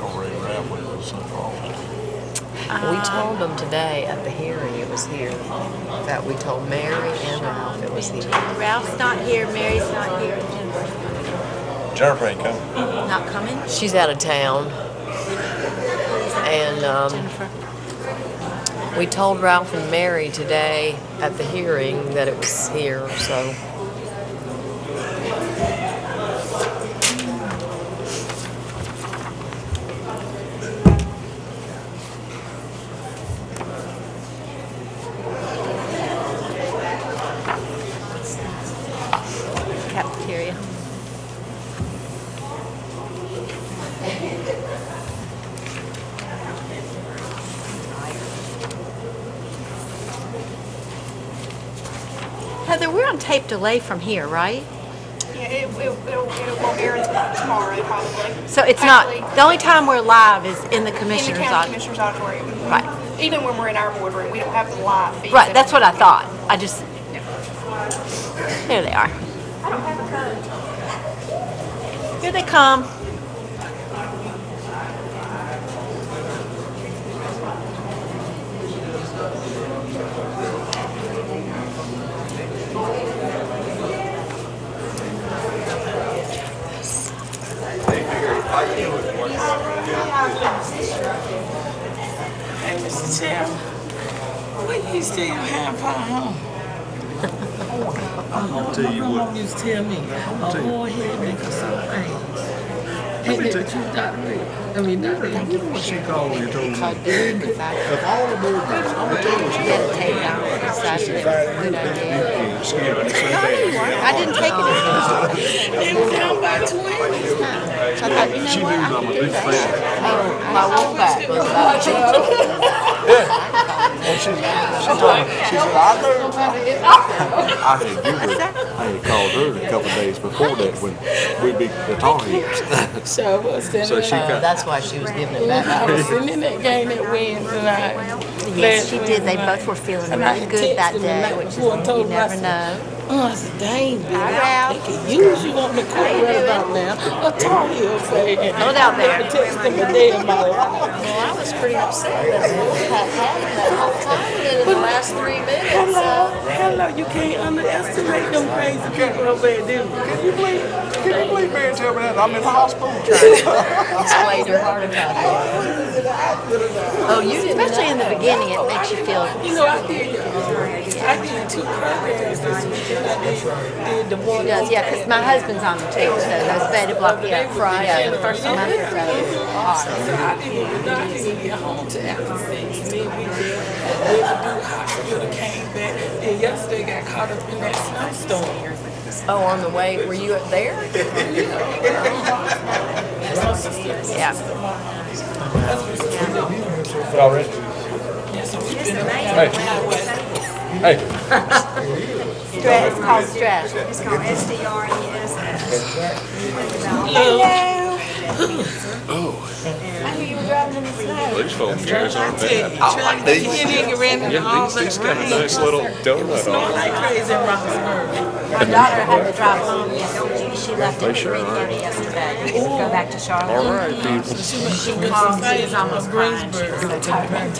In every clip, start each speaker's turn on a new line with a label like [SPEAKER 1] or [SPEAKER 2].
[SPEAKER 1] already Ralph went to the central office.
[SPEAKER 2] We told them today at the hearing it was here. That we told Mary and Ralph it was here.
[SPEAKER 3] Ralph's not here, Mary's not here.
[SPEAKER 1] Jennifer ain't coming.
[SPEAKER 3] Not coming?
[SPEAKER 2] She's out of town. And
[SPEAKER 3] Jennifer.
[SPEAKER 2] we told Ralph and Mary today at the hearing that it was here, so.
[SPEAKER 3] Cafeteria. Heather, we're on tape delay from here, right?
[SPEAKER 4] Yeah, it won't air tomorrow, probably.
[SPEAKER 3] So it's
[SPEAKER 4] Actually,
[SPEAKER 3] not, the only time we're live is in the
[SPEAKER 4] in the
[SPEAKER 3] commissioner's
[SPEAKER 4] county
[SPEAKER 3] office.
[SPEAKER 4] commissioner's auditorium.
[SPEAKER 3] Right.
[SPEAKER 4] Even when we're in our boardroom, we don't have the live feed.
[SPEAKER 3] Right, that's what I thought. I just, there they are.
[SPEAKER 4] I don't have a code.
[SPEAKER 3] Here they come.
[SPEAKER 5] Hey, Mr. Chair, when you stay your hand on home?
[SPEAKER 1] I'll tell you
[SPEAKER 5] My
[SPEAKER 1] what.
[SPEAKER 5] mom used to tell me, a boy head make us so angry. Ain't that the truth, Dr. Ray? I mean, Dr. Ray,
[SPEAKER 1] What she called when you told me?
[SPEAKER 3] Called good, because I
[SPEAKER 1] Of all the board members, I'm gonna tell you what she called.
[SPEAKER 3] meditate on it, decided it was a good idea.
[SPEAKER 1] Scared me so bad.
[SPEAKER 3] I didn't take it as much.
[SPEAKER 5] They were down by twins.
[SPEAKER 3] So I thought, you
[SPEAKER 1] She
[SPEAKER 3] know what,
[SPEAKER 1] knew
[SPEAKER 3] I
[SPEAKER 1] I'm a
[SPEAKER 3] can do
[SPEAKER 1] big
[SPEAKER 3] that.
[SPEAKER 1] fan.
[SPEAKER 3] Oh, my wolf back was about
[SPEAKER 1] And she said, I know. I had called her a couple of days before that when we beat the Tar Heels.
[SPEAKER 5] So I was standing
[SPEAKER 1] So she
[SPEAKER 5] there.
[SPEAKER 2] That's why she was giving it back.
[SPEAKER 5] I was sitting in that game that Wednesday night.
[SPEAKER 3] Yes, she did. They both were feeling really good that day, which is, you never know.
[SPEAKER 5] Oh, I said, dang, baby,
[SPEAKER 3] Ralph.
[SPEAKER 5] they could use you on the court right about now. A Tar Heel fan.
[SPEAKER 3] Hold out there.
[SPEAKER 5] Never texted them a day in my life.
[SPEAKER 2] Well, I was pretty upset that Wolf had him that whole time, and then in the last 3 minutes,
[SPEAKER 5] Hello, you can't underestimate them crazy people over there, do you?
[SPEAKER 1] Can you believe Mary tell me that? I'm in the hospital.
[SPEAKER 2] explained her heart attack. Oh, you didn't
[SPEAKER 3] Especially in the beginning, it makes you feel.
[SPEAKER 5] You know, I did 2 programs this weekend. I did the one.
[SPEAKER 3] Does, yeah, because my husband's on the too, so those beta block, yeah, Friday, yeah, the first month or so. Awesome.
[SPEAKER 5] I didn't get home till after 6. Then we did hospital, came back, and yesterday got caught up in that snowstorm.
[SPEAKER 2] Oh, on the way, were you up there?
[SPEAKER 3] Yeah.
[SPEAKER 1] Y'all ready? Hey.
[SPEAKER 3] Stress, it's called stress.
[SPEAKER 4] It's called SDRESS.
[SPEAKER 3] I knew you were driving in the snow.
[SPEAKER 6] These folding chairs aren't bad.
[SPEAKER 5] I like these. You nigga ran in all that
[SPEAKER 6] These got a
[SPEAKER 5] rain.
[SPEAKER 6] nice little donut
[SPEAKER 5] Snowing
[SPEAKER 6] on it.
[SPEAKER 5] like crazy in Roxbury.
[SPEAKER 3] My daughter had to drive home. She left at 3:30 yesterday to go back to Charlotte.
[SPEAKER 6] All right, people.
[SPEAKER 3] She called me. She was almost crying. She was so tired.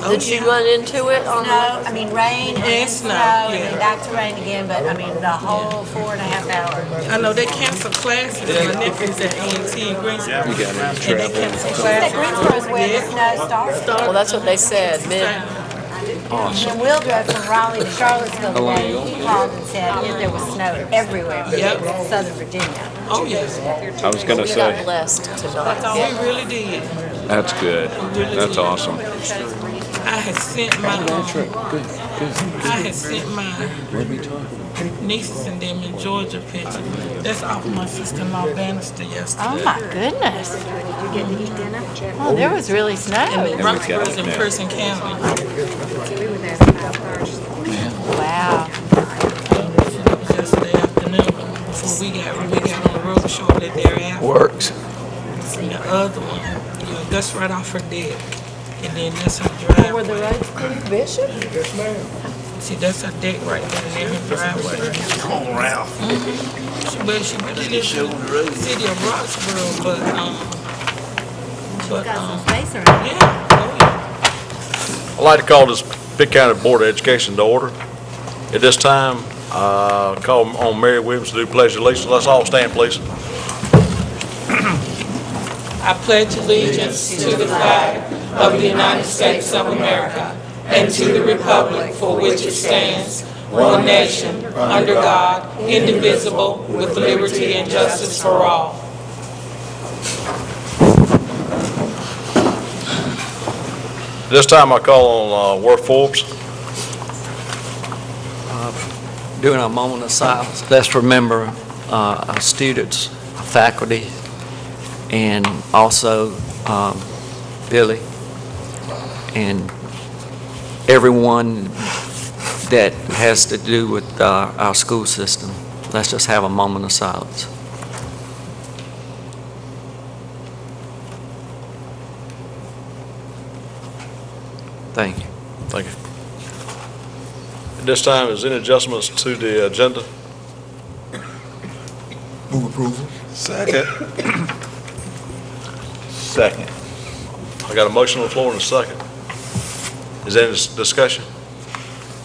[SPEAKER 2] Did you run into it on
[SPEAKER 3] No, I mean rain and
[SPEAKER 5] snow,
[SPEAKER 3] snow, and
[SPEAKER 5] yeah.
[SPEAKER 3] then back to rain again. But I mean the whole 4.5 hours.
[SPEAKER 5] I know they canceled classes. My nephew's at A&T in Greensboro.
[SPEAKER 6] You got any
[SPEAKER 5] And they
[SPEAKER 6] travel?
[SPEAKER 5] canceled
[SPEAKER 3] That
[SPEAKER 5] classes.
[SPEAKER 3] Greensboro's where the snow started.
[SPEAKER 2] Well, that's what they said.
[SPEAKER 3] And then Will drove from Raleigh to Charlottesville today. He called and said there was snow everywhere, in Southern Virginia.
[SPEAKER 5] Oh, yes.
[SPEAKER 6] I was going to
[SPEAKER 2] We got
[SPEAKER 6] say,
[SPEAKER 2] blessed tonight.
[SPEAKER 5] We really did.
[SPEAKER 6] that's good. That's awesome.
[SPEAKER 5] I had sent my nieces and them in Georgia picture. That's off my sister-in-law Bannister yesterday.
[SPEAKER 3] Oh my goodness! Did you get to eat dinner? Oh, there was really snow.
[SPEAKER 5] And Roxbury's in Person County.
[SPEAKER 3] Wow.
[SPEAKER 5] Yesterday afternoon, before we got on the road shortly thereafter.
[SPEAKER 6] Works.
[SPEAKER 5] The other one, that's right off her deck. And then that's her driveway.
[SPEAKER 2] Were the roads pretty Bishop?
[SPEAKER 5] See, that's her deck right there, and then her driveway.
[SPEAKER 1] Come on, Ralph.
[SPEAKER 5] She really lives in the city of Roxborough, but
[SPEAKER 3] It's got some space around it.
[SPEAKER 5] Yeah, oh yeah.
[SPEAKER 7] I'd like to call this Pitt County Board of Education to order. At this time, call on Mary Williams to do pledge of allegiance. Let's all stand, please.
[SPEAKER 5] I pledge allegiance to the flag of the United States of America and to the republic for which it stands, one nation, under God, indivisible, with liberty and justice for all.
[SPEAKER 7] This time I call on Worth Forbes.
[SPEAKER 8] During our moment of silence, let's remember our students, our faculty, and also Billy and everyone that has to do with our school system. Let's just have a moment of silence. Thank you.
[SPEAKER 7] Thank you. At this time, is any adjustments to the agenda?
[SPEAKER 1] Move approval.
[SPEAKER 6] Second. Second.
[SPEAKER 7] I got a motion on the floor and a second. Is there any discussion?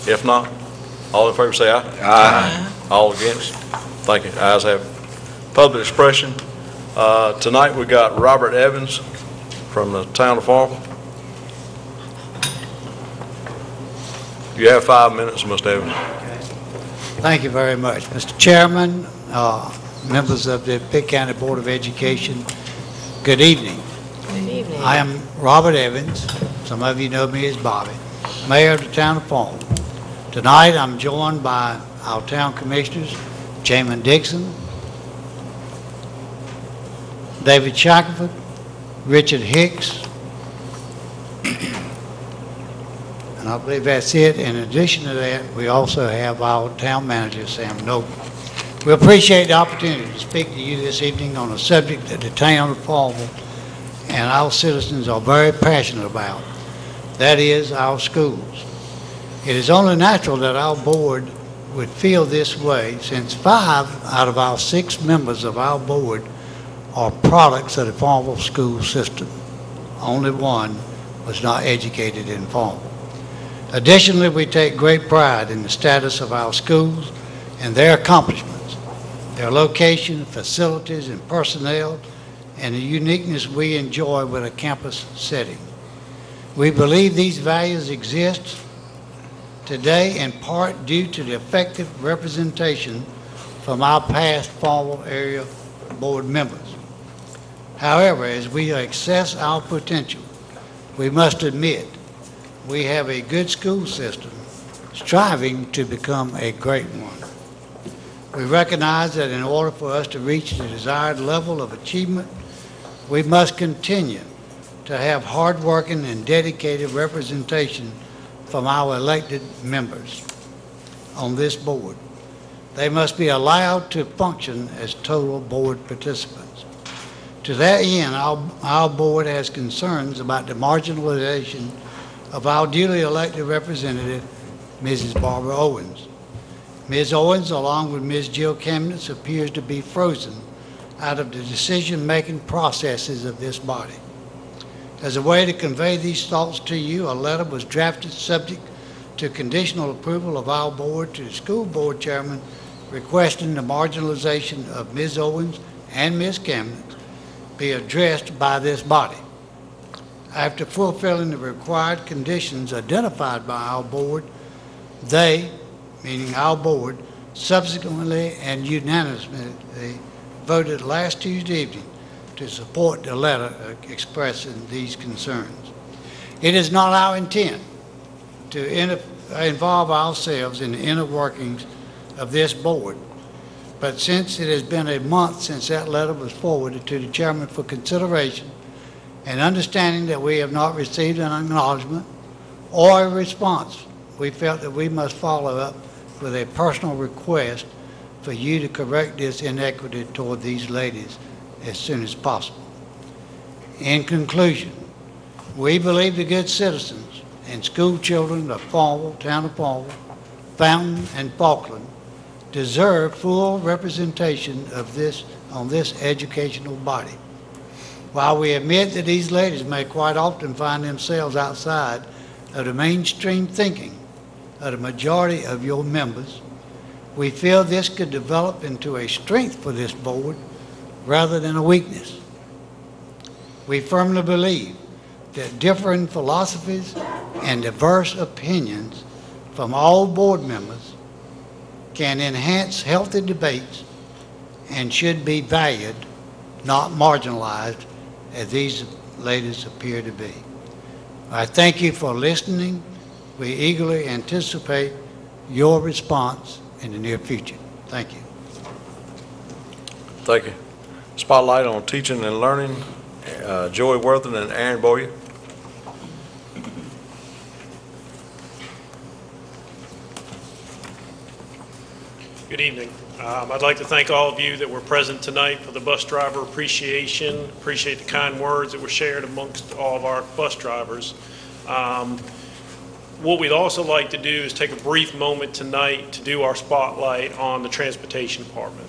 [SPEAKER 7] If not, all in favor say aye.
[SPEAKER 6] Aye.
[SPEAKER 7] All against? Thank you. Ayes have it. Public expression. Tonight we got Robert Evans from the town of Farmville. You have 5 minutes, Mr. Evans.
[SPEAKER 9] Thank you very much. Mr. Chairman, members of the Pitt County Board of Education, good evening.
[SPEAKER 2] Good evening.
[SPEAKER 9] I am Robert Evans. Some of you know me as Bobby, Mayor of the town of Farmville. Tonight I'm joined by our town commissioners, Jamin Dixon, David Shackelford, Richard Hicks, and I believe that's it. In addition to that, we also have our town manager, Sam Noble. We appreciate the opportunity to speak to you this evening on a subject that the town of Farmville and our citizens are very passionate about. That is our schools. It is only natural that our board would feel this way, since 5 out of our 6 members of our board are products of the Farmville school system. Only one was not educated in Farmville. Additionally, we take great pride in the status of our schools and their accomplishments, their location, facilities, and personnel, and the uniqueness we enjoy with a campus setting. We believe these values exist today in part due to the effective representation from our past Farmville area board members. However, as we assess our potential, we must admit we have a good school system striving to become a great one. We recognize that in order for us to reach the desired level of achievement, we must continue to have hard-working and dedicated representation from our elected members on this board. They must be allowed to function as total board participants. To that end, our board has concerns about the marginalization of our duly elected representative, Mrs. Barbara Owens. Ms. Owens, along with Ms. Jill Kamnitz, appears to be frozen out of the decision-making processes of this body. As a way to convey these thoughts to you, a letter was drafted subject to conditional approval of our board to the school board chairman requesting the marginalization of Ms. Owens and Ms. Kamnitz be addressed by this body. After fulfilling the required conditions identified by our board, they, meaning our board, subsequently and unanimously voted last Tuesday evening to support the letter expressing these concerns. It is not our intent to involve ourselves in the inner workings of this board, but since it has been a month since that letter was forwarded to the chairman for consideration, and understanding that we have not received an acknowledgement or a response, we felt that we must follow up with a personal request for you to correct this inequity toward these ladies as soon as possible. In conclusion, we believe the good citizens and school children of Farmville, town of Farmville, Fountain, and Falkland deserve full representation of this on this educational body. While we admit that these ladies may quite often find themselves outside of the mainstream thinking of the majority of your members, we feel this could develop into a strength for this board rather than a weakness. We firmly believe that differing philosophies and diverse opinions from all board members can enhance healthy debates and should be valued, not marginalized, as these ladies appear to be. I thank you for listening. We eagerly anticipate your response in the near future. Thank you.
[SPEAKER 7] Thank you. Spotlight on teaching and learning, Joey Worthing and Aaron Boyer.
[SPEAKER 10] Good evening. I'd like to thank all of you that were present tonight for the bus driver appreciation. Appreciate the kind words that were shared amongst all of our bus drivers. What we'd also like to do is take a brief moment tonight to do our spotlight on the Transportation Department.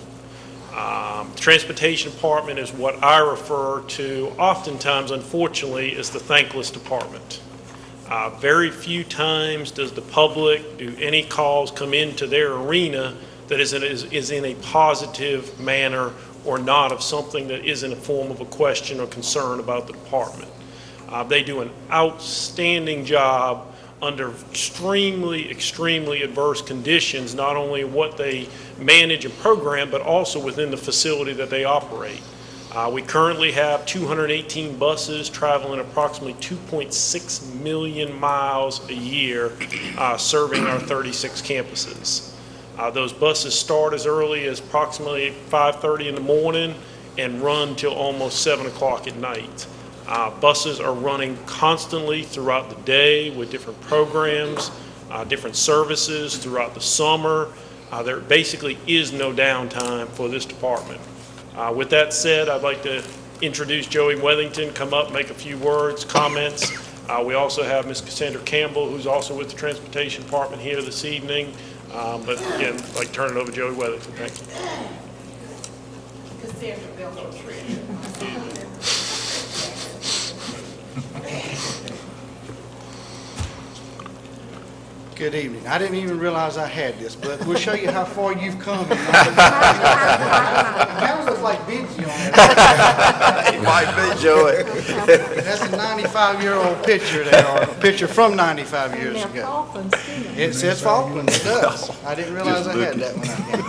[SPEAKER 10] The Transportation Department is what I refer to oftentimes, unfortunately, as the thankless department. Very few times does the public, do any calls come into their arena that is in a positive manner or not of something that is in a form of a question or concern about the department. They do an outstanding job under extremely adverse conditions, not only what they manage and program, but also within the facility that they operate. We currently have 218 buses traveling approximately 2.6 million miles a year, serving our 36 campuses. Those buses start as early as approximately 5:30 in the morning and run till almost 7 o'clock at night. Buses are running constantly throughout the day with different programs, different services throughout the summer. There basically is no downtime for this department. With that said, I'd like to introduce Joey Wethington, come up, make a few words, comments. We also have Ms. Cassandra Campbell, who's also with the Transportation Department here this evening. But again, I'd like to turn it over to Joey Wethington. Thank you.
[SPEAKER 5] Cassandra Campbell.
[SPEAKER 11] Good evening. I didn't even realize I had this, but we'll show you how far you've come. That looks like Benji on it.
[SPEAKER 1] It might be, Joey.
[SPEAKER 11] That's a 95-year-old picture there, or a picture from 95 years ago. It says Falklands, it does. I didn't realize I had that when I came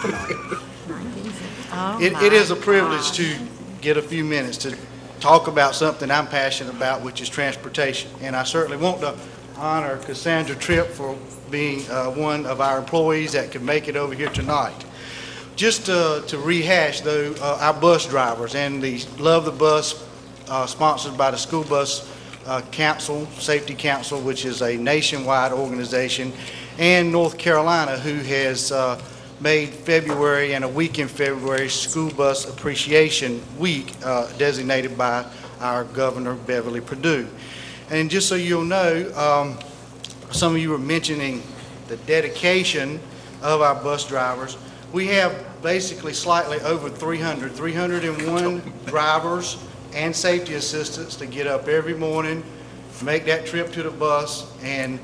[SPEAKER 11] tonight. It is a privilege to get a few minutes to talk about something I'm passionate about, which is transportation. And I certainly want to honor Cassandra Tripp for being one of our employees that could make it over here tonight. Just to rehash, though, our bus drivers and the Love the Bus, sponsored by the School Bus Council, Safety Council, which is a nationwide organization, and North Carolina, who has made February and a week in February School Bus Appreciation Week, designated by our Governor Beverly Perdue. And just so you'll know, some of you were mentioning the dedication of our bus drivers. We have basically slightly over 301 drivers and safety assistants to get up every morning, make that trip to the bus, and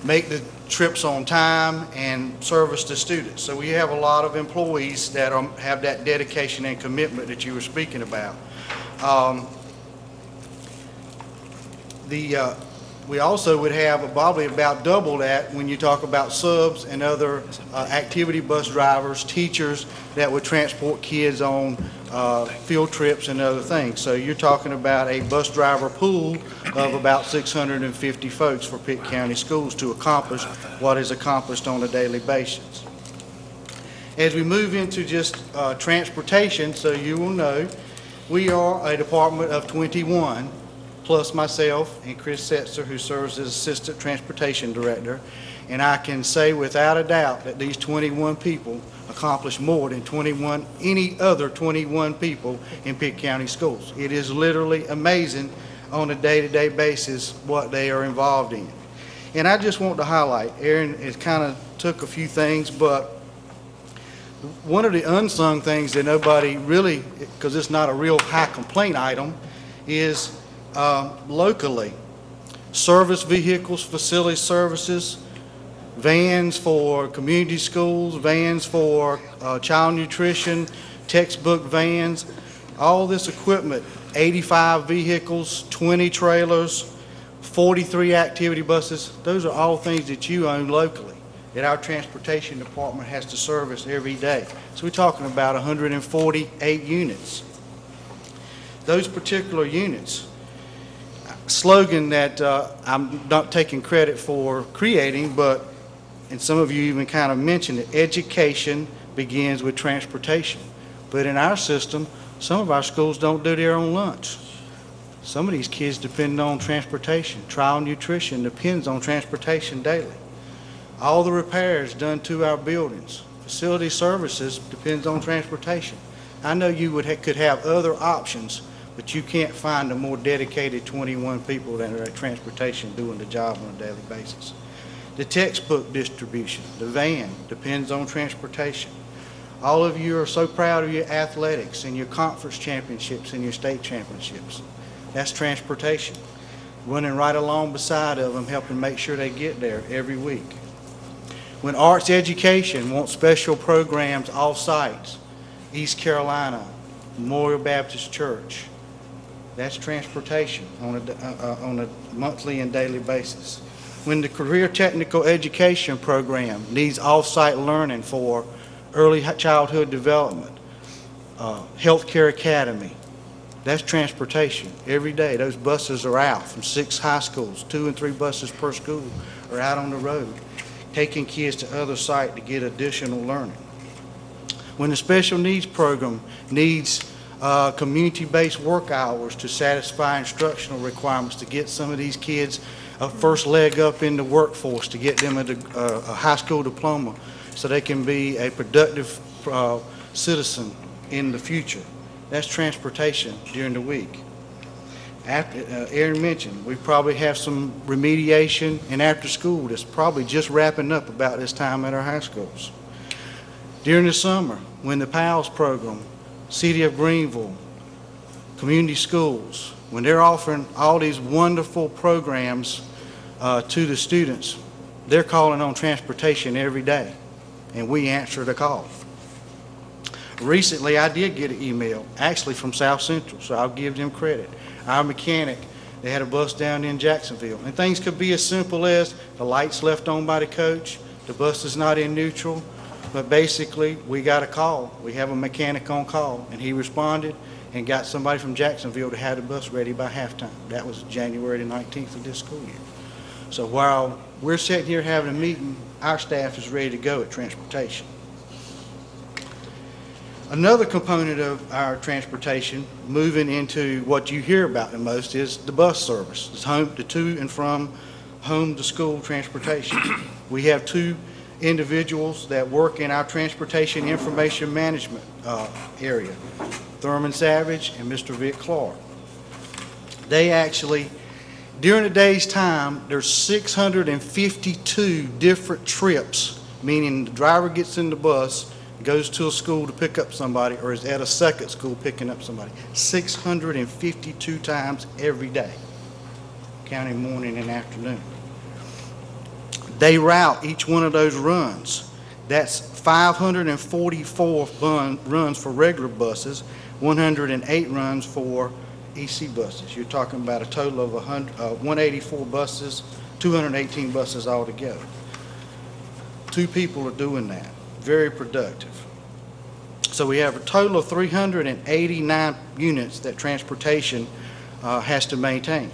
[SPEAKER 11] make the trips on time and service the students. So we have a lot of employees that have that dedication and commitment that you were speaking about. We also would have probably about double that when you talk about subs and other activity bus drivers, teachers that would transport kids on field trips and other things. So you're talking about a bus driver pool of about 650 folks for Pitt County Schools to accomplish what is accomplished on a daily basis. As we move into just transportation, so you will know, we are a department of 21, plus myself and Chris Setzer, who serves as Assistant Transportation Director. And I can say without a doubt that these 21 people accomplish more than any other 21 people in Pitt County Schools. It is literally amazing on a day-to-day basis what they are involved in. And I just want to highlight, Aaron has kind of took a few things, but one of the unsung things that nobody really, because it's not a real high complaint item, is locally. Service vehicles, facility services, vans for community schools, vans for child nutrition, textbook vans, all this equipment, 85 vehicles, 20 trailers, 43 activity buses. Those are all things that you own locally that our transportation department has to service every day. So we're talking about 148 units. Those particular units, slogan that I'm not taking credit for creating, but, and some of you even kind of mentioned it, education begins with transportation. But in our system, some of our schools don't do their own lunch. Some of these kids depend on transportation. Trial nutrition depends on transportation daily. All the repairs done to our buildings, facility services depends on transportation. I know you could have other options, but you can't find a more dedicated 21 people that are at transportation doing the job on a daily basis. The textbook distribution, the van, depends on transportation. All of you are so proud of your athletics and your conference championships and your state championships. That's transportation. Running right along beside of them, helping make sure they get there every week. When arts education wants special programs off-site, East Carolina, Memorial Baptist Church, that's transportation on a monthly and daily basis. When the career technical education program needs off-site learning for early childhood development, healthcare academy, that's transportation. Every day those buses are out from 6 high schools, 2 and 3 buses per school are out on the road, taking kids to other sites to get additional learning. When the special needs program needs community-based work hours to satisfy instructional requirements to get some of these kids a first leg up in the workforce, to get them a high school diploma so they can be a productive citizen in the future. That's transportation during the week. Aaron mentioned, we probably have some remediation and after school that's probably just wrapping up about this time at our high schools. During the summer, when the PALS program, City of Greenville, community schools, when they're offering all these wonderful programs to the students, they're calling on transportation every day, and we answer the call. Recently, I did get an email, actually from South Central, so I'll give them credit. Our mechanic, they had a bus down in Jacksonville, and things could be as simple as the lights left on by the coach, the bus is not in neutral, but basically, we got a call. We have a mechanic on call, and he responded and got somebody from Jacksonville to have the bus ready by halftime. That was January the 19th of this school year. So while we're sitting here having a meeting, our staff is ready to go at transportation. Another component of our transportation, moving into what you hear about the most, is the bus service, the to and from home to school transportation. We have 2 individuals that work in our transportation information management area, Thurman Savage and Mr. Vic Clark. They actually, during the day's time, there's 652 different trips, meaning the driver gets in the bus, goes to a school to pick up somebody, or is at a second school picking up somebody. 652 times every day, counting morning and afternoon. They route each one of those runs. That's 544 runs for regular buses, 108 runs for EC buses. You're talking about a total of 184 buses, 218 buses altogether. 2 people are doing that. Very productive. So we have a total of 389 units that transportation has to maintain.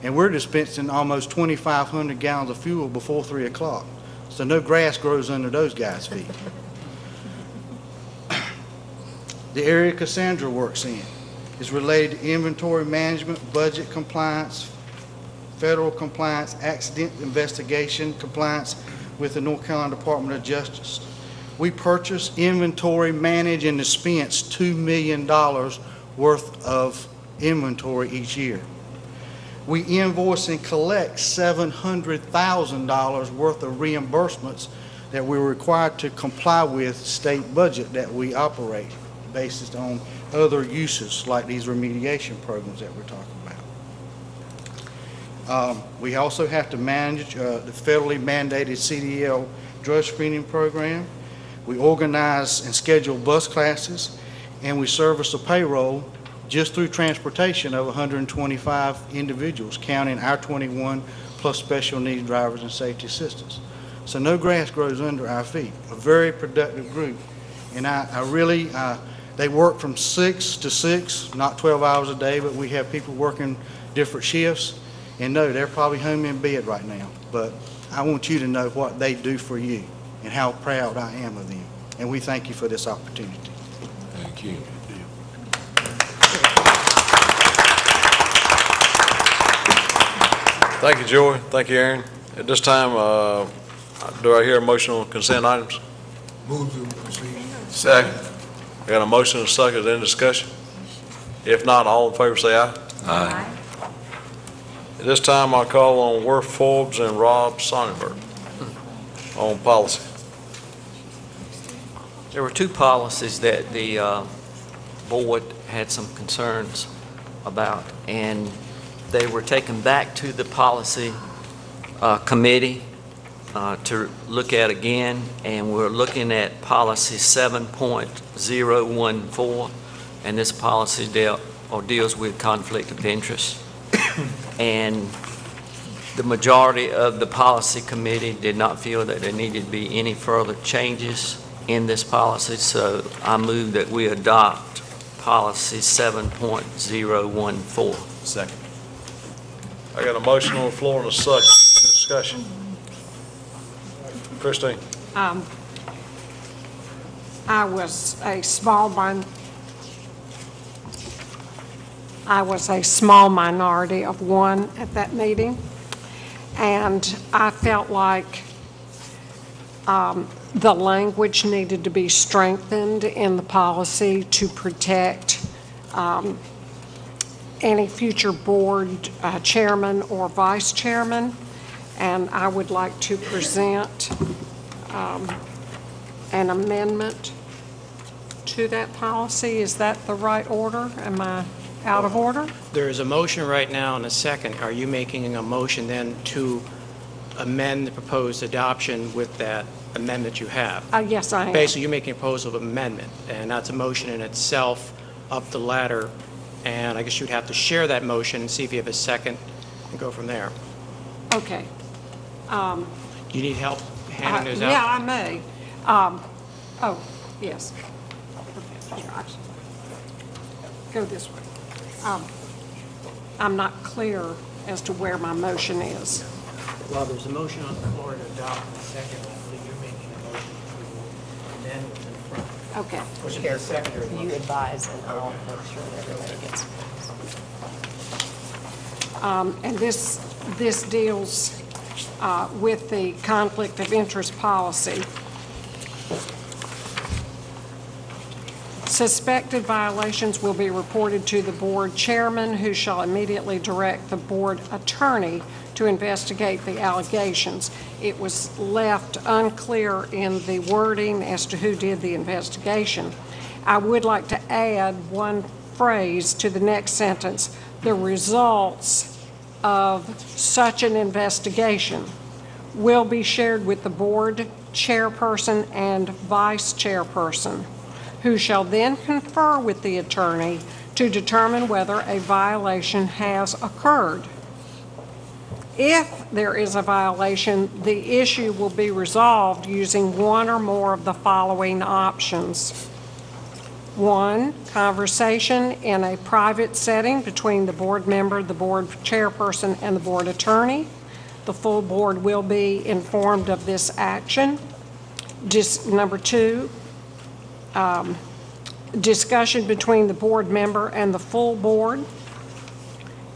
[SPEAKER 11] And we're dispensing almost 2,500 gallons of fuel before 3 o'clock. So no grass grows under those guys' feet. The area Cassandra works in is related to inventory management, budget compliance, federal compliance, accident investigation compliance with the North Carolina Department of Justice. We purchase, inventory, manage, and dispense $2 million worth of inventory each year. We invoice and collect $700,000 worth of reimbursements that we're required to comply with state budget that we operate based on other uses like these remediation programs that we're talking about. We also have to manage the federally mandated CDL drug screening program. We organize and schedule bus classes, and we service a payroll just through transportation of 125 individuals, counting our 21 plus special needs drivers and safety assistants. So no grass grows under our feet. A very productive group. And I really, they work from 6 to 6, not 12 hours a day, but we have people working different shifts. And no, they're probably home in bed right now. But I want you to know what they do for you and how proud I am of them. And we thank you for this opportunity.
[SPEAKER 1] Thank you.
[SPEAKER 7] Thank you, Joey. Thank you, Aaron. At this time, do I hear a motion on consent items?
[SPEAKER 1] Move to proceed.
[SPEAKER 7] Second. I got a motion and a second. Is there any discussion? If not, all in favor say aye.
[SPEAKER 1] Aye.
[SPEAKER 7] At this time, I'll call on Worth Forbes and Rob Sonnenberg on policy.
[SPEAKER 8] There were two policies that the board had some concerns about, and they were taken back to the policy committee to look at again, and we're looking at policy 7.014, and this policy deals with conflict of interest. And the majority of the policy committee did not feel that there needed to be any further changes in this policy, so I move that we adopt policy 7.014.
[SPEAKER 1] Second.
[SPEAKER 7] I got a motion on the floor and a second. Any discussion? Christine.
[SPEAKER 12] I was a small minority of one at that meeting, and I felt like the language needed to be strengthened in the policy to protect any future board chairman or vice chairman, and I would like to present an amendment to that policy. Is that the right order? Am I out of order?
[SPEAKER 13] There is a motion right now and a second. Are you making a motion then to amend the proposed adoption with that amendment you have?
[SPEAKER 12] Yes, I am.
[SPEAKER 13] Basically, you're making a proposal of amendment, and that's a motion in itself up the ladder, and I guess you'd have to share that motion and see if you have a second and go from there.
[SPEAKER 12] Okay.
[SPEAKER 13] Do you need help handing those out?
[SPEAKER 12] Yeah, I may. Oh, yes. Go this way. I'm not clear as to where my motion is.
[SPEAKER 13] Well, there's a motion on the floor to adopt the second. I believe you're making a motion to amend what's in front.
[SPEAKER 12] Okay.
[SPEAKER 13] Which is the secondary
[SPEAKER 2] You
[SPEAKER 13] motion.
[SPEAKER 2] advise, and I'll make sure that everybody gets.
[SPEAKER 12] And this deals with the conflict of interest policy. Suspected violations will be reported to the board chairman, who shall immediately direct the board attorney to investigate the allegations. It was left unclear in the wording as to who did the investigation. I would like to add one phrase to the next sentence: the results of such an investigation will be shared with the board chairperson and vice chairperson, who shall then confer with the attorney to determine whether a violation has occurred. If there is a violation, the issue will be resolved using one or more of the following options. 1, conversation in a private setting between the board member, the board chairperson, and the board attorney. The full board will be informed of this action. Number 2, discussion between the board member and the full board.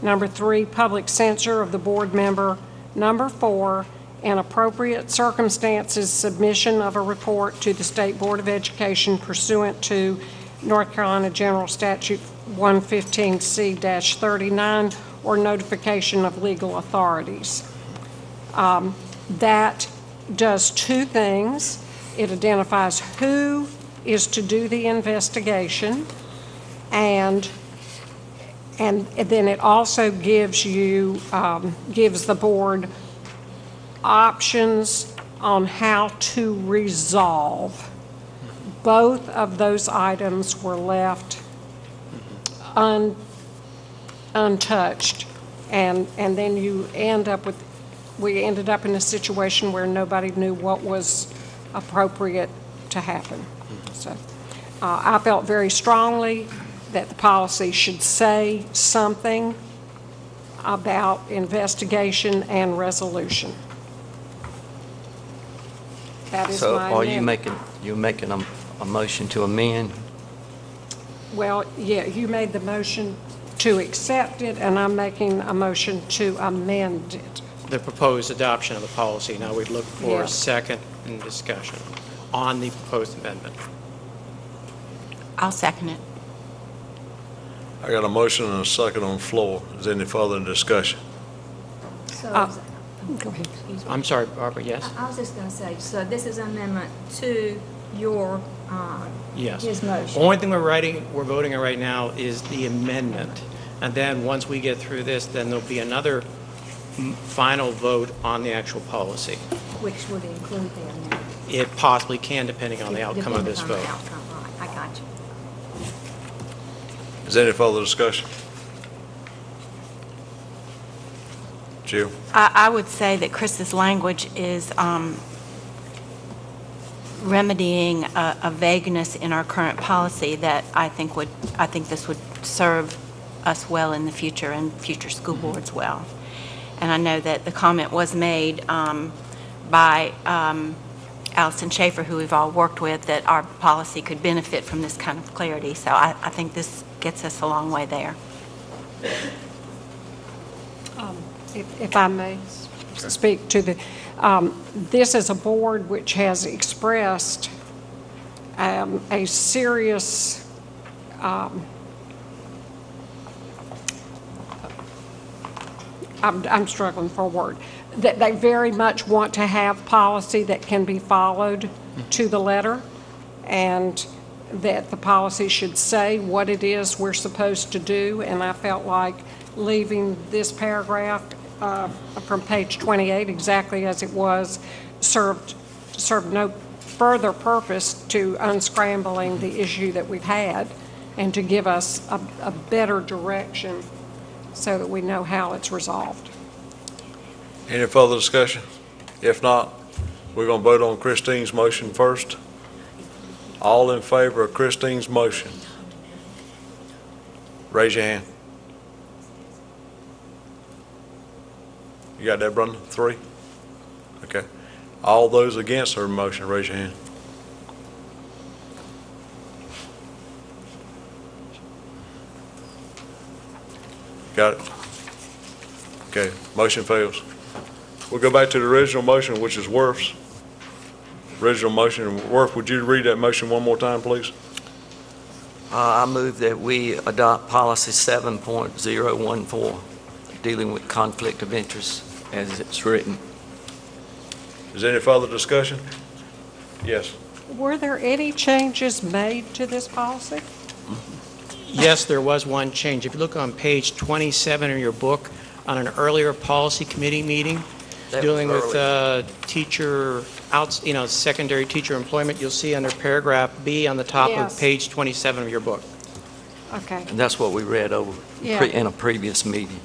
[SPEAKER 12] Number 3, public censure of the board member. Number 4, in appropriate circumstances, submission of a report to the State Board of Education pursuant to North Carolina General Statute 115C-39, or notification of legal authorities. That does two things. It identifies who is to do the investigation, And then it also gives you, gives the board options on how to resolve. Both of those items were left untouched. And then you end up with, we ended up in a situation where nobody knew what was appropriate to happen. So I felt very strongly that the policy should say something about investigation and resolution. That is
[SPEAKER 8] So
[SPEAKER 12] my
[SPEAKER 8] are you
[SPEAKER 12] amendment.
[SPEAKER 8] making a motion to amend?
[SPEAKER 12] Well, yeah, you made the motion to accept it, and I'm making a motion to amend it.
[SPEAKER 13] The proposed adoption of the policy. Now we'd look for
[SPEAKER 12] Yeah.
[SPEAKER 13] a second in discussion on the proposed amendment.
[SPEAKER 3] I'll second it.
[SPEAKER 7] I got a motion and a second on the floor. Is there any further discussion?
[SPEAKER 14] So,
[SPEAKER 12] Go ahead.
[SPEAKER 13] I'm sorry, Barbara, yes?
[SPEAKER 14] I was just going to say, so this is amendment to your,
[SPEAKER 13] Yes.
[SPEAKER 14] his motion.
[SPEAKER 13] The only thing we're voting on right now is the amendment. And then once we get through this, then there'll be another final vote on the actual policy.
[SPEAKER 14] Which would include the amendment.
[SPEAKER 13] It possibly can, depending on the outcome of this
[SPEAKER 14] Depending
[SPEAKER 13] vote.
[SPEAKER 14] on the outcome, right, I got you.
[SPEAKER 7] Is there any further discussion? Jill?
[SPEAKER 3] I would say that Chris's language is remedying a vagueness in our current policy that I think this would serve us well in the future and future school boards well. And I know that the comment was made by Allison Schaefer, who we've all worked with, that our policy could benefit from this kind of clarity. So I think this gets us a long way there.
[SPEAKER 12] If I may speak to the, this is a board which has expressed a serious I'm struggling for a word, that they very much want to have policy that can be followed to the letter, and that the policy should say what it is we're supposed to do. And I felt like leaving this paragraph from page 28 exactly as it was served no further purpose to unscrambling the issue that we've had, and to give us a better direction so that we know how it's resolved.
[SPEAKER 7] Any further discussion? If not, we're going to vote on Christine's motion first. All in favor of Christine's motion, raise your hand. You got that, Brenda? 3? Okay. All those against her motion, raise your hand. Got it? Okay, motion fails. We'll go back to the original motion, which is Worth's. Original motion. Worth, would you read that motion one more time, please?
[SPEAKER 8] I move that we adopt policy 7.014, dealing with conflict of interest as it's written.
[SPEAKER 7] Is there any further discussion? Yes.
[SPEAKER 12] Were there any changes made to this policy?
[SPEAKER 13] Yes, there was one change. If you look on page 27 of your book, on an earlier policy committee meeting, dealing with teacher, secondary teacher employment, you'll see under paragraph B on the top
[SPEAKER 12] Yes.
[SPEAKER 13] of page 27 of your book.
[SPEAKER 12] Okay.
[SPEAKER 8] And that's what we read over
[SPEAKER 12] Yeah.
[SPEAKER 8] in a previous meeting.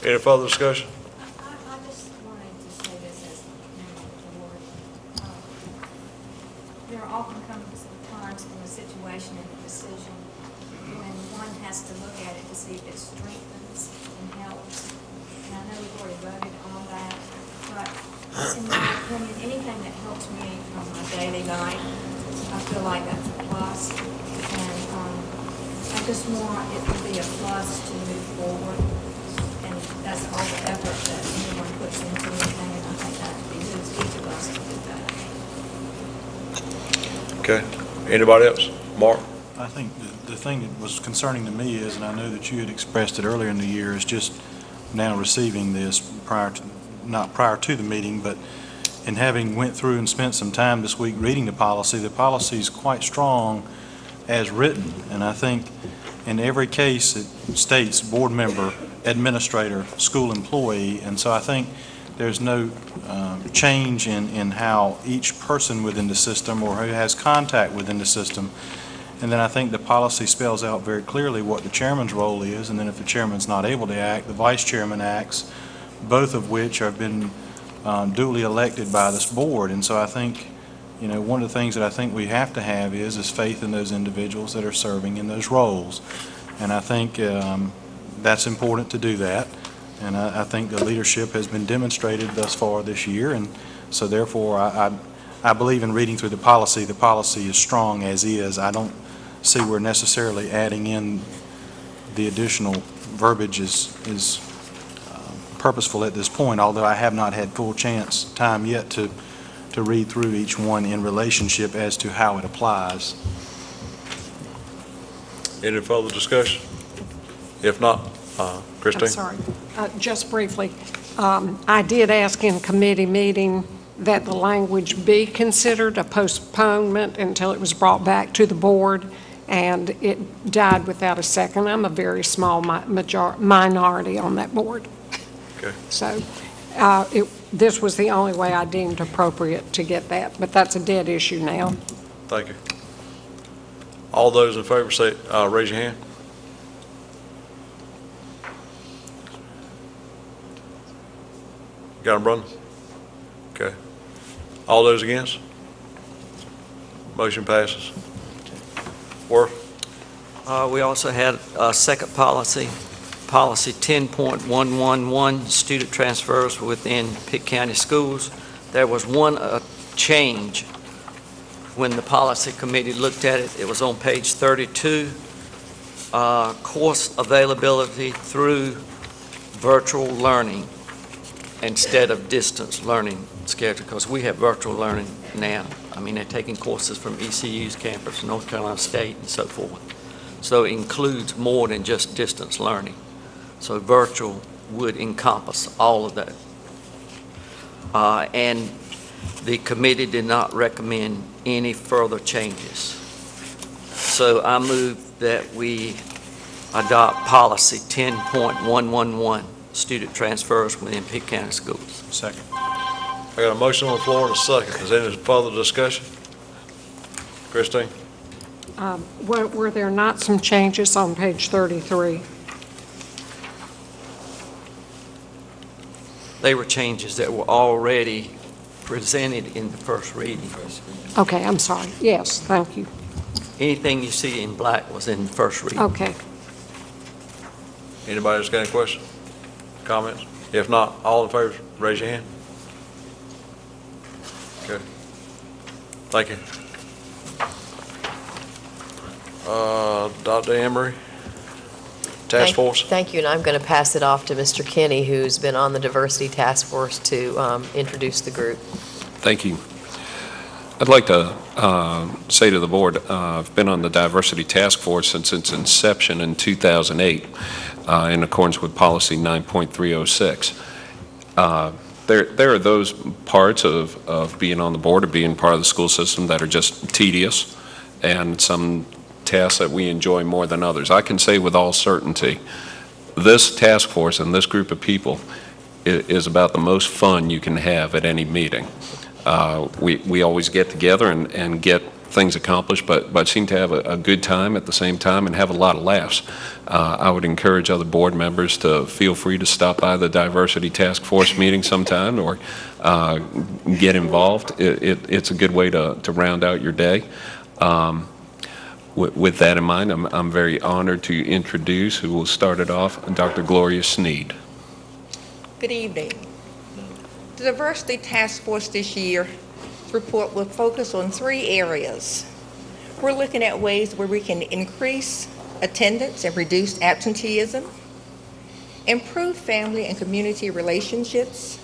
[SPEAKER 7] Any further discussion?
[SPEAKER 14] I just wanted to say this as a member of the board. There often comes times in a situation and a decision when one has to look at it to see if it strengthens and helps. And I know we've already voted on that, but in my opinion, anything that helps me on my daily life, I feel like that's a plus. And I just want it to be a plus to move forward. And that's all the effort that anyone puts into anything, and I think that behooves each of us to do that.
[SPEAKER 7] Okay. Anybody else? Mark?
[SPEAKER 15] I think the thing that was concerning to me is, and I know that you had expressed it earlier in the year, is just now receiving this not prior to the meeting, but in having went through and spent some time this week reading the policy is quite strong as written. And I think in every case it states board member, administrator, school employee, and so I think there's no change in how each person within the system or who has contact within the system. And then I think the policy spells out very clearly what the chairman's role is, and then if the chairman's not able to act, the vice chairman acts, both of which have been duly elected by this board. And so I think, you know, one of the things that I think we have to have is faith in those individuals that are serving in those roles. And I think that's important to do that. And I think the leadership has been demonstrated thus far this year. And so therefore, I believe in reading through the policy. The policy is strong as is. I don't see we're necessarily adding in the additional verbiage is purposeful at this point, although I have not had full time yet to read through each one in relationship as to how it applies.
[SPEAKER 7] Any further discussion? If not, Christine?
[SPEAKER 12] I'm sorry. Just briefly, I did ask in committee meeting that the language be considered a postponement until it was brought back to the board, and it died without a second. I'm a very small minority on that board.
[SPEAKER 7] Okay.
[SPEAKER 12] So this was the only way I deemed appropriate to get that, but that's a dead issue now.
[SPEAKER 7] Thank you. All those in favor say, raise your hand. Got them, Brother? Okay. All those against? Motion passes. Worth?
[SPEAKER 8] We also had a second policy, Policy 10.111, student transfers within Pitt County schools. There was one change when the policy committee looked at it. It was on page 32, course availability through virtual learning instead of distance learning schedule, because we have virtual learning now. I mean, they're taking courses from ECU's campus, North Carolina State, and so forth. So it includes more than just distance learning. So virtual would encompass all of that. And the committee did not recommend any further changes. So I move that we adopt policy 10.111, student transfers within Pitt County schools.
[SPEAKER 15] Second.
[SPEAKER 7] I got a motion on the floor and a second. Is there any further discussion? Christine?
[SPEAKER 12] Were there not some changes on page 33?
[SPEAKER 8] They were changes that were already presented in the first reading.
[SPEAKER 12] Okay, I'm sorry. Yes, thank you.
[SPEAKER 8] Anything you see in black was in the first reading.
[SPEAKER 12] Okay.
[SPEAKER 7] Anybody else got any questions, comments? If not, all in favor, raise your hand. Okay. Thank you. Dr. Emery, Task Force.
[SPEAKER 2] Thank you, and I'm going to pass it off to Mr. Kinney, who's been on the Diversity Task Force, to introduce the group.
[SPEAKER 6] Thank you. I'd like to say to the board, I've been on the Diversity Task Force since its inception in 2008 in accordance with Policy 9.306. There are those parts of being on the board or being part of the school system that are just tedious, and some tasks that we enjoy more than others. I can say with all certainty, this task force and this group of people is about the most fun you can have at any meeting. We always get together and get things accomplished, but seem to have a good time at the same time and have a lot of laughs. I would encourage other board members to feel free to stop by the Diversity Task Force meeting sometime or get involved. It's a good way to round out your day. With that in mind, I'm very honored to introduce, who will start it off, Dr. Gloria Sneed.
[SPEAKER 16] Good evening. The Diversity Task Force this year's report will focus on 3 areas. We're looking at ways where we can increase attendance and reduce absenteeism, improve family and community relationships,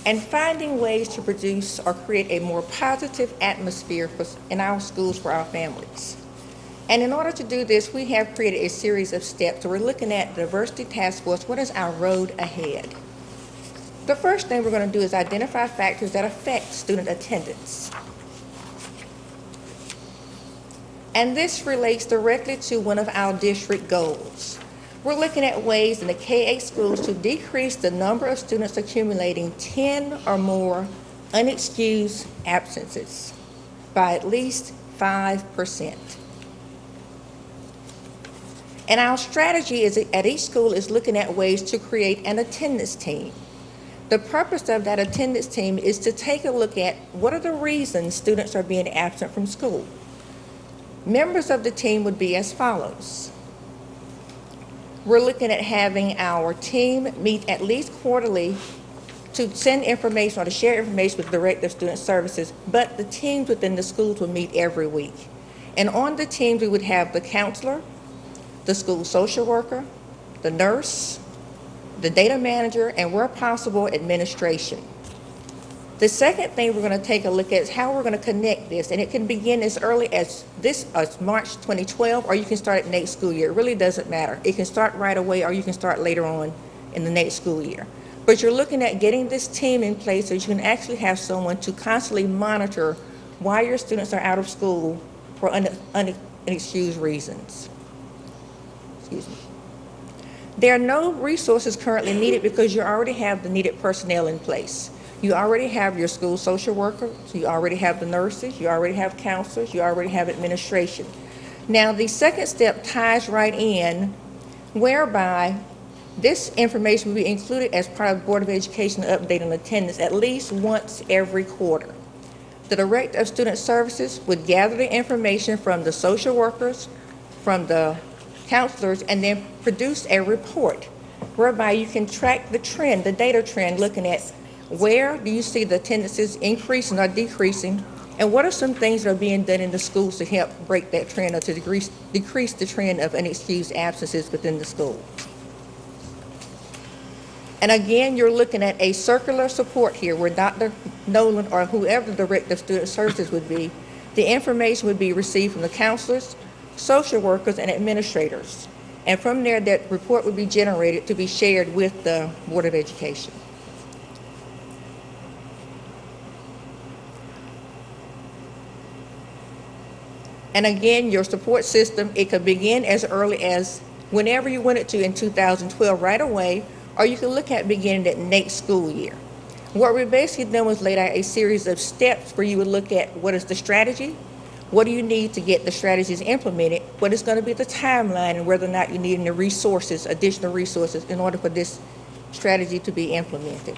[SPEAKER 16] and finding ways to produce or create a more positive atmosphere in our schools for our families. And in order to do this, we have created a series of steps. So we're looking at the Diversity Task Force. What is our road ahead? The first thing we're going to do is identify factors that affect student attendance. And this relates directly to one of our district goals. We're looking at ways in the K-8 schools to decrease the number of students accumulating 10 or more unexcused absences by at least 5%. And our strategy is at each school is looking at ways to create an attendance team. The purpose of that attendance team is to take a look at what are the reasons students are being absent from school. Members of the team would be as follows. We're looking at having our team meet at least quarterly to send information or to share information with the Director of Student Services, but the teams within the schools will meet every week. And on the teams, we would have the counselor, the school social worker, the nurse, the data manager, and where possible, administration. The second thing we're going to take a look at is how we're going to connect this, and it can begin as early as March 2012, or you can start at next school year. It really doesn't matter. It can start right away, or you can start later on in the next school year. But you're looking at getting this team in place so you can actually have someone to constantly monitor why your students are out of school for unexcused reasons. Excuse me. There are no resources currently needed because you already have the needed personnel in place. You already have your school social workers, you already have the nurses, you already have counselors, you already have administration. Now, the second step ties right in, whereby this information will be included as part of the Board of Education update on attendance at least once every quarter. The Director of Student Services would gather the information from the social workers, from the counselors, and then produce a report whereby you can track the trend, the data trend, looking at where do you see the attendances increasing or decreasing, and what are some things that are being done in the schools to help break that trend or to decrease the trend of unexcused absences within the school. And again, you're looking at a circular support here where Dr. Nolan or whoever the Director of Student Services would be, the information would be received from the counselors, social workers, and administrators. And from there, that report would be generated to be shared with the Board of Education. And again, your support system, it could begin as early as whenever you want it to in 2012 right away, or you can look at beginning at next school year. What we basically done was laid out a series of steps where you would look at what is the strategy, what do you need to get the strategies implemented, what is going to be the timeline, and whether or not you need any resources, additional resources, in order for this strategy to be implemented.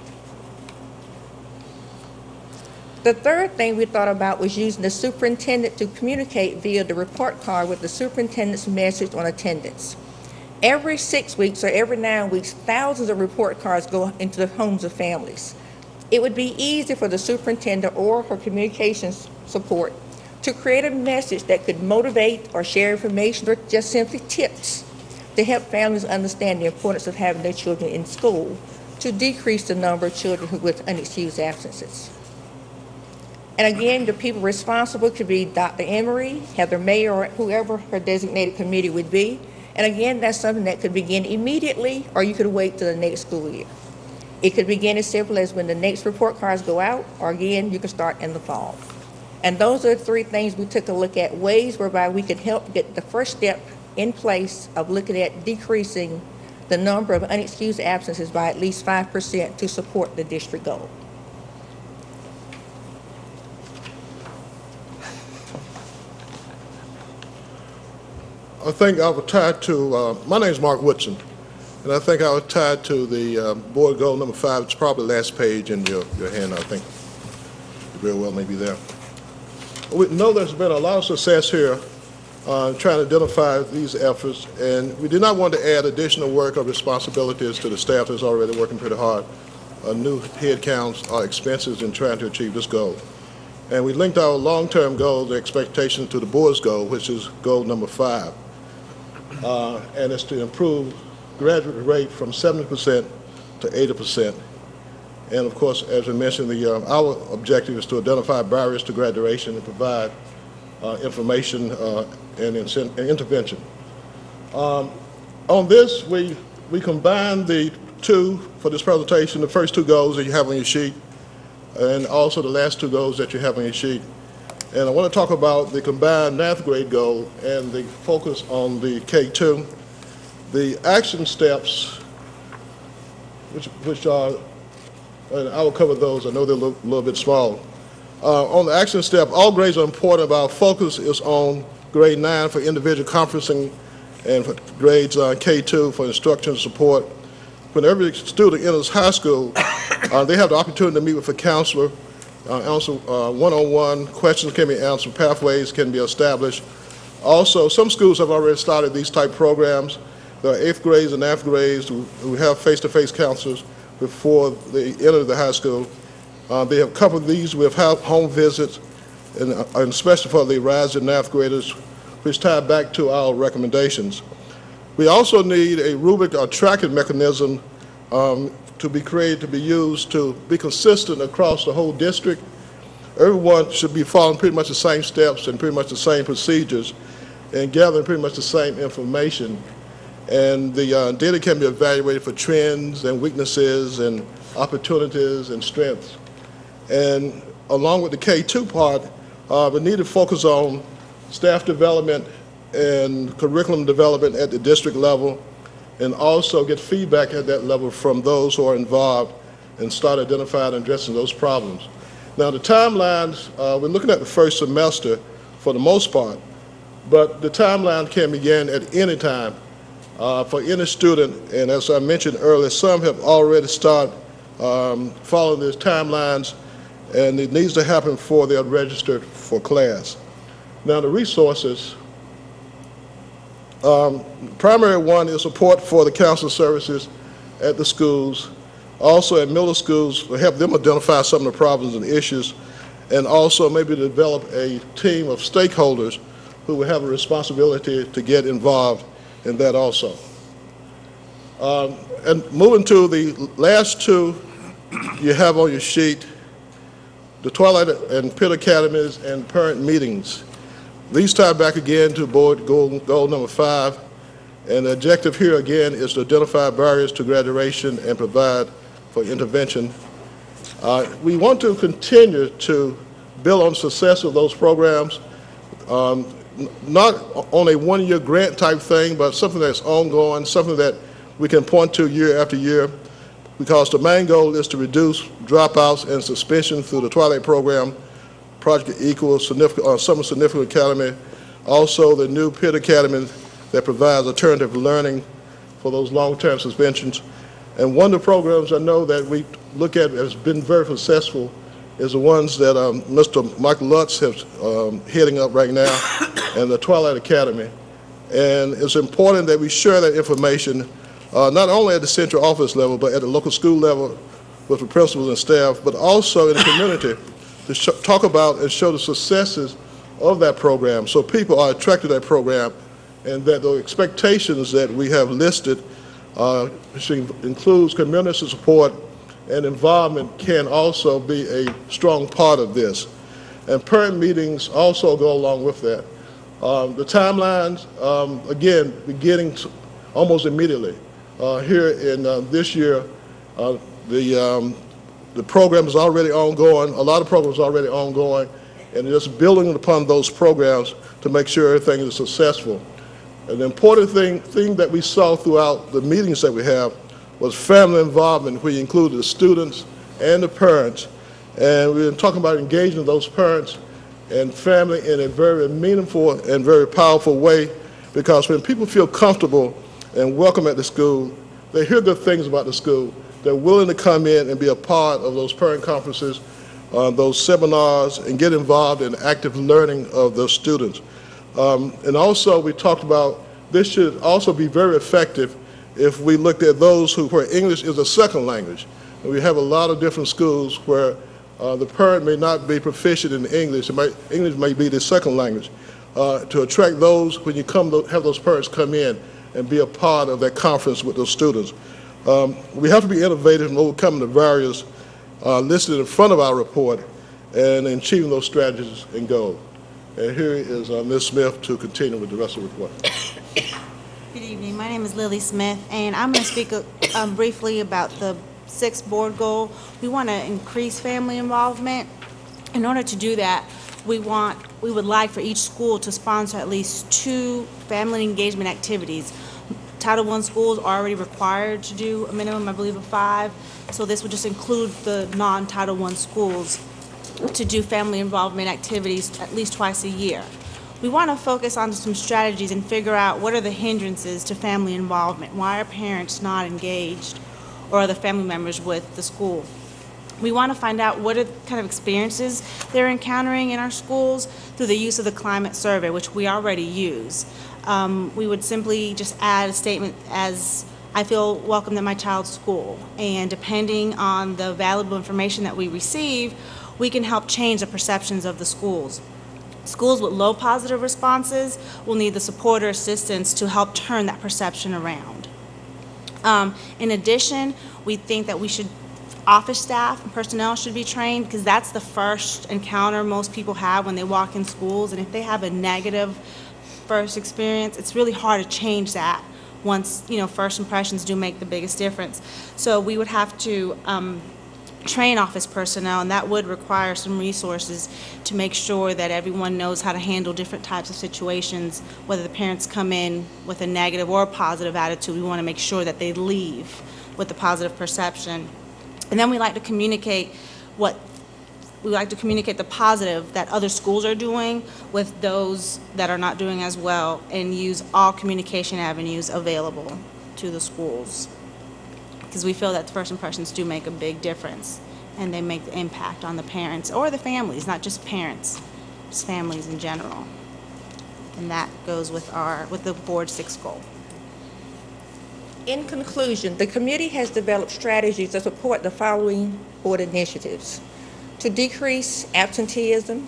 [SPEAKER 16] The third thing we thought about was using the superintendent to communicate via the report card with the superintendent's message on attendance. Every 6 weeks or every 9 weeks, thousands of report cards go into the homes of families. It would be easy for the superintendent or for communications support to create a message that could motivate or share information or just simply tips to help families understand the importance of having their children in school to decrease the number of children with unexcused absences. And again, the people responsible could be Dr. Emery, Heather Mayer, or whoever her designated committee would be. And again, that's something that could begin immediately, or you could wait till the next school year. It could begin as simple as when the next report cards go out, or again, you can start in the fall. And those are the three things we took a look at, ways whereby we could help get the first step in place of looking at decreasing the number of unexcused absences by at least 5% to support the district goal.
[SPEAKER 17] I think I was tied to, my name is Mark Woodson, and I think I was tied to the board goal number 5. It's probably the last page in your hand, I think. Very well may be there. We know there's been a lot of success here trying to identify these efforts, and we did not want to add additional work or responsibilities to the staff that's already working pretty hard, new head counts or expenses in trying to achieve this goal. And we linked our long-term goals, the expectations, to the board's goal, which is goal number 5. And it's to improve graduate rate from 70% to 80%. And of course, as we mentioned, our objective is to identify barriers to graduation and provide information and intervention. On this, we combined the two for this presentation, the first two goals that you have on your sheet, and also the last two goals that you have on your sheet. And I want to talk about the combined 9th grade goal and the focus on the K2. The action steps, which are, and I will cover those, I know they're a little bit small. On the action step, all grades are important, but our focus is on grade 9 for individual conferencing and for grades K2 for instruction support. When every student enters high school, they have the opportunity to meet with a counselor, answer one-on-one, questions can be answered, pathways can be established. Also, some schools have already started these type programs. There are 8th grades and 9th grades who have face-to-face counselors before they enter the high school. They have coupled these with home visits, and especially for the rising 9th graders, which tie back to our recommendations. We also need a rubric or tracking mechanism to be created, to be used to be consistent across the whole district. Everyone should be following pretty much the same steps and pretty much the same procedures and gathering pretty much the same information. And the data can be evaluated for trends and weaknesses and opportunities and strengths. And along with the K2 part, we need to focus on staff development and curriculum development at the district level, and also get feedback at that level from those who are involved and start identifying and addressing those problems. Now the timelines, we're looking at the first semester for the most part, but the timeline can begin at any time for any student, and as I mentioned earlier, some have already started following these timelines, and it needs to happen before they're registered for class. Now the resources, primary one is support for the counseling services at the schools, also at middle schools to help them identify some of the problems and issues, and also maybe develop a team of stakeholders who will have a responsibility to get involved in that also. And moving to the last two you have on your sheet, the Twilight and Pitt Academies and parent meetings. These tie back again to board goal number 5, and the objective here again is to identify barriers to graduation and provide for intervention. We want to continue to build on the success of those programs, not on a one-year grant type thing, but something that's ongoing, something that we can point to year after year, because the main goal is to reduce dropouts and suspension through the Twilight program, Project Equal, Summer Significant Academy, also the new Pitt Academy that provides alternative learning for those long-term suspensions. And one of the programs I know that we look at has been very successful is the ones that Mr. Michael Lutz is heading up right now, and the Twilight Academy. And it's important that we share that information not only at the central office level, but at the local school level with the principals and staff, but also in the community to talk about and show the successes of that program so people are attracted to that program, and that the expectations that we have listed, which includes community support and involvement, can also be a strong part of this. And parent meetings also go along with that. The timelines, again, beginning almost immediately. Here in this year, the program is already ongoing. A lot of programs are already ongoing, and just building upon those programs to make sure everything is successful. And the important thing that we saw throughout the meetings that we have was family involvement, where you included the students and the parents. And we've been talking about engaging those parents and family in a very meaningful and very powerful way, because when people feel comfortable and welcome at the school, they hear good things about the school, they're willing to come in and be a part of those parent conferences, those seminars, and get involved in active learning of those students. And also we talked about this should also be very effective if we looked at those where English is a second language. And we have a lot of different schools where the parent may not be proficient in English. English may be the second language. To attract those, when you have those parents come in and be a part of that conference with those students. We have to be innovative in overcoming the barriers listed in front of our report and achieving those strategies and goals. And here is Ms. Smith to continue with the rest of the report.
[SPEAKER 18] Good evening. My name is Lily Smith, and I'm going to speak briefly about the 6th board goal. We want to increase family involvement. In order to do that, we would like for each school to sponsor at least 2 family engagement activities. Title I schools are already required to do a minimum, I believe, of 5, so this would just include the non-Title I schools to do family involvement activities at least twice a year. We want to focus on some strategies and figure out what are the hindrances to family involvement. Why are parents not engaged or other family members with the school? We want to find out what are the kind of experiences they're encountering in our schools through the use of the climate survey, which we already use. We would simply just add a statement as, I feel welcome at my child's school. And depending on the valuable information that we receive, we can help change the perceptions of the schools. Schools with low positive responses will need the support or assistance to help turn that perception around. In addition, we think that office staff and personnel should be trained, because that's the first encounter most people have when they walk in schools, and if they have a negative first experience, it's really hard to change that once, first impressions do make the biggest difference. So we would have to train office personnel, and that would require some resources to make sure that everyone knows how to handle different types of situations, whether the parents come in with a negative or a positive attitude. We want to make sure that they leave with a positive perception. And then we like to communicate the positive that other schools are doing with those that are not doing as well, and use all communication avenues available to the schools. Because we feel that the first impressions do make a big difference, and they make the impact on the parents or the families, not just parents, just families in general. And that goes with the board's 6th goal.
[SPEAKER 16] In conclusion, the committee has developed strategies to support the following board initiatives: to decrease absenteeism,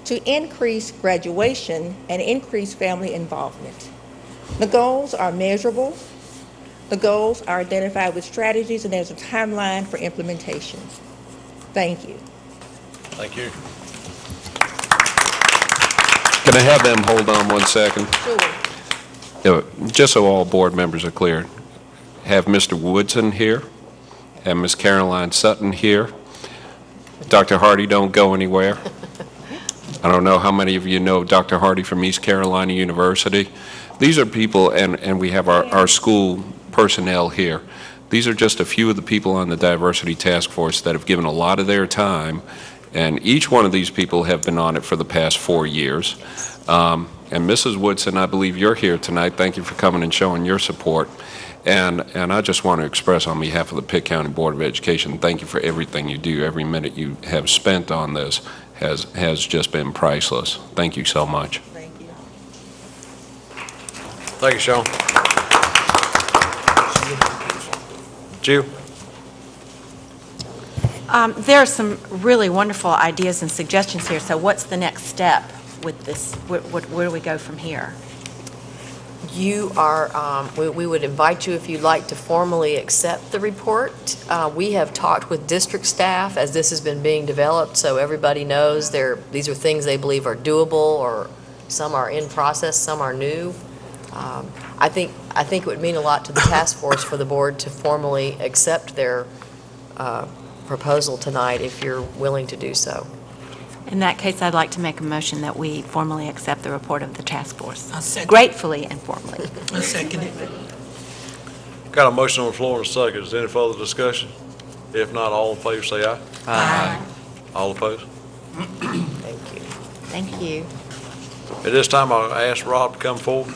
[SPEAKER 16] to increase graduation, and increase family involvement. The goals are measurable. The goals are identified with strategies, and there's a timeline for implementation. Thank you.
[SPEAKER 7] Thank you.
[SPEAKER 6] Can I have them hold on 1 second?
[SPEAKER 16] Sure.
[SPEAKER 6] Just so all board members are clear, have Mr. Woodson here, have Ms. Caroline Sutton here. Dr. Hardy, don't go anywhere. I don't know how many of you know Dr. Hardy from East Carolina University. These are people, and we have our school personnel here. These are just a few of the people on the Diversity Task Force that have given a lot of their time, and each one of these people have been on it for the past 4 years. And Mrs. Woodson, I believe you're here tonight. Thank you for coming and showing your support. And I just want to express on behalf of the Pitt County Board of Education, thank you for everything you do. Every minute you have spent on this has just been priceless. Thank you so much.
[SPEAKER 16] Thank you.
[SPEAKER 7] Thank you, Sean. Jill?
[SPEAKER 3] There are some really wonderful ideas and suggestions here. So what's the next step with this? Where do we go from here?
[SPEAKER 2] You are, we would invite you, if you'd like, to formally accept the report. We have talked with district staff as this has been being developed, so everybody knows these are things they believe are doable, or some are in process, some are new. I think it would mean a lot to the task force for the board to formally accept their proposal tonight, if you're willing to do so.
[SPEAKER 3] In that case, I'd like to make a motion that we formally accept the report of the task force.
[SPEAKER 5] I'll second.
[SPEAKER 3] Gratefully and formally.
[SPEAKER 5] I second it.
[SPEAKER 7] Got a motion on the floor and a second. Is there any further discussion? If not, all in favor say aye.
[SPEAKER 3] Aye.
[SPEAKER 7] All opposed?
[SPEAKER 2] Thank you.
[SPEAKER 3] Thank you.
[SPEAKER 7] At this time, I'll ask Rob to come forward.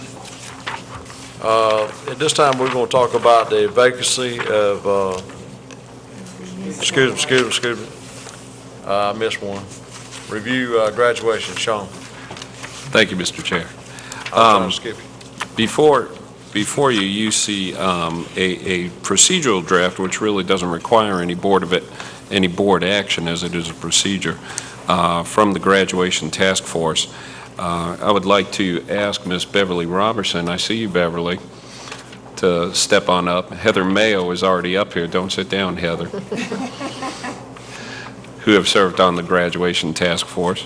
[SPEAKER 7] At this time, we're going to talk about the vacancy of, excuse me. I missed one. Review graduation. Sean.
[SPEAKER 6] Thank you, Mr. Chair.
[SPEAKER 7] I'm trying to skip you.
[SPEAKER 6] Before you see a procedural draft, which really doesn't require any board action, as it is a procedure, from the graduation task force. I would like to ask Ms. Beverly Robertson, I see you, Beverly, to step on up. Heather Mayo is already up here. Don't sit down, Heather. Who have served on the graduation task force.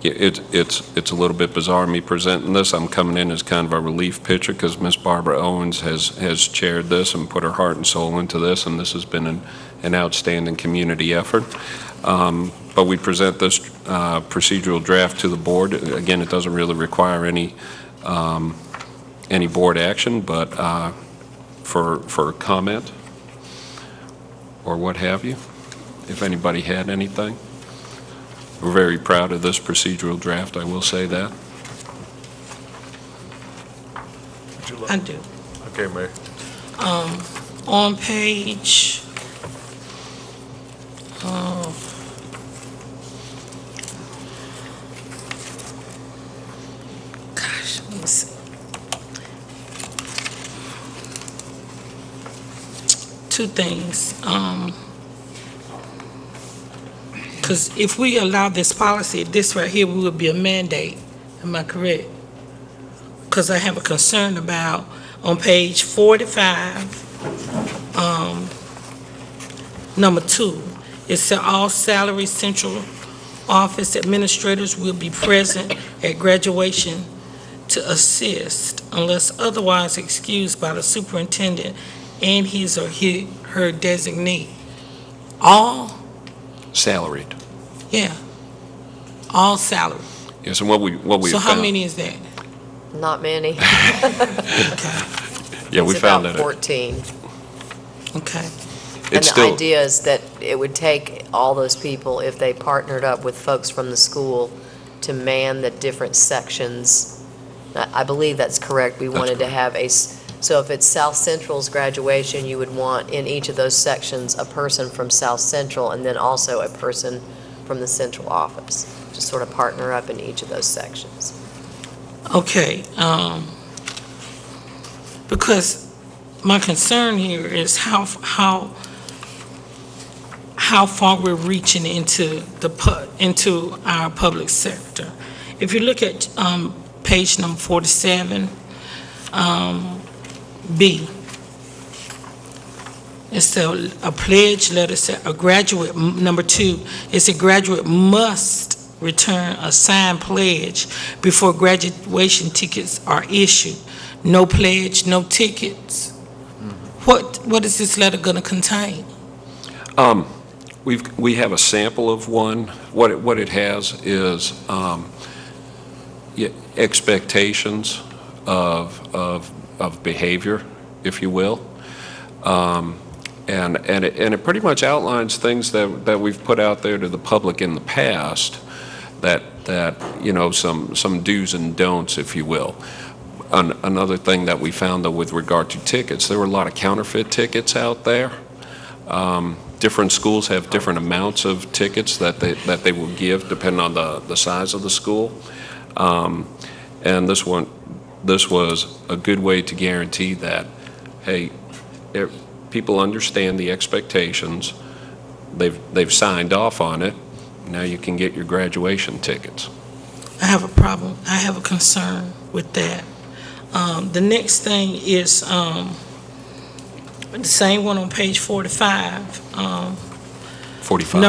[SPEAKER 6] It's a little bit bizarre me presenting this. I'm coming in as kind of a relief pitcher because Ms. Barbara Owens has chaired this and put her heart and soul into this, and this has been an outstanding community effort. But we present this procedural draft to the board. Again, it doesn't really require any board action, but for comment or what have you, if anybody had anything. We're very proud of this procedural draft, I will say that.
[SPEAKER 5] I do.
[SPEAKER 7] Okay, Mayor.
[SPEAKER 5] On page, gosh, let me see. Two things. Because if we allow this policy, this right here would be a mandate. Am I correct? Because I have a concern about on page 45, number 2, it said all salary central office administrators will be present at graduation to assist unless otherwise excused by the superintendent and his or her designee. All
[SPEAKER 6] Salaried.
[SPEAKER 5] Yeah, all salary.
[SPEAKER 6] Yes, and what we
[SPEAKER 5] So how
[SPEAKER 6] found,
[SPEAKER 5] many is that?
[SPEAKER 2] Not many.
[SPEAKER 6] yeah, we
[SPEAKER 2] It's
[SPEAKER 6] found
[SPEAKER 2] about
[SPEAKER 6] that
[SPEAKER 2] 14.
[SPEAKER 5] Okay.
[SPEAKER 2] And
[SPEAKER 6] it's
[SPEAKER 2] the
[SPEAKER 6] still,
[SPEAKER 2] idea is that it would take all those people, if they partnered up with folks from the school, to man the different sections. I believe that's correct. We wanted to have so if it's South Central's graduation, you would want in each of those sections a person from South Central and then also a person from the central office, to sort of partner up in each of those sections.
[SPEAKER 5] Okay, because my concern here is how far we're reaching into into our public sector. If you look at page number 47, B, it's a pledge letter, a graduate, number 2, it's a graduate must return a signed pledge before graduation tickets are issued. No pledge, no tickets. What is this letter going to contain?
[SPEAKER 6] we have a sample of one. What it has is expectations of behavior, if you will. And it pretty much outlines things that we've put out there to the public in the past, that you know, some do's and don'ts, if you will. Another thing that we found, though, with regard to tickets, there were a lot of counterfeit tickets out there. Different schools have different amounts of tickets that they will give depending on the size of the school. And this was a good way to guarantee that, hey, people understand the expectations, they've signed off on it, now you can get your graduation tickets.
[SPEAKER 5] I have a problem, I have a concern with that. The next thing is the same one on page 45.
[SPEAKER 6] 45?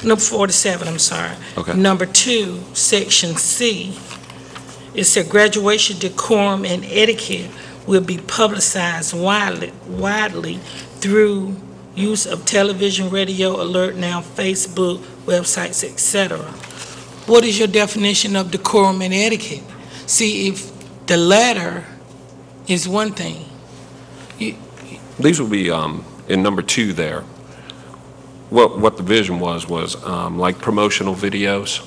[SPEAKER 5] Number 47, I'm sorry.
[SPEAKER 6] Okay.
[SPEAKER 5] Number 2, section C, it said graduation decorum and etiquette will be publicized widely through use of television, radio, alert now, Facebook, websites, etc. What is your definition of decorum and etiquette? See, if the letter is one thing.
[SPEAKER 6] These will be in number 2 there. What the vision was like promotional videos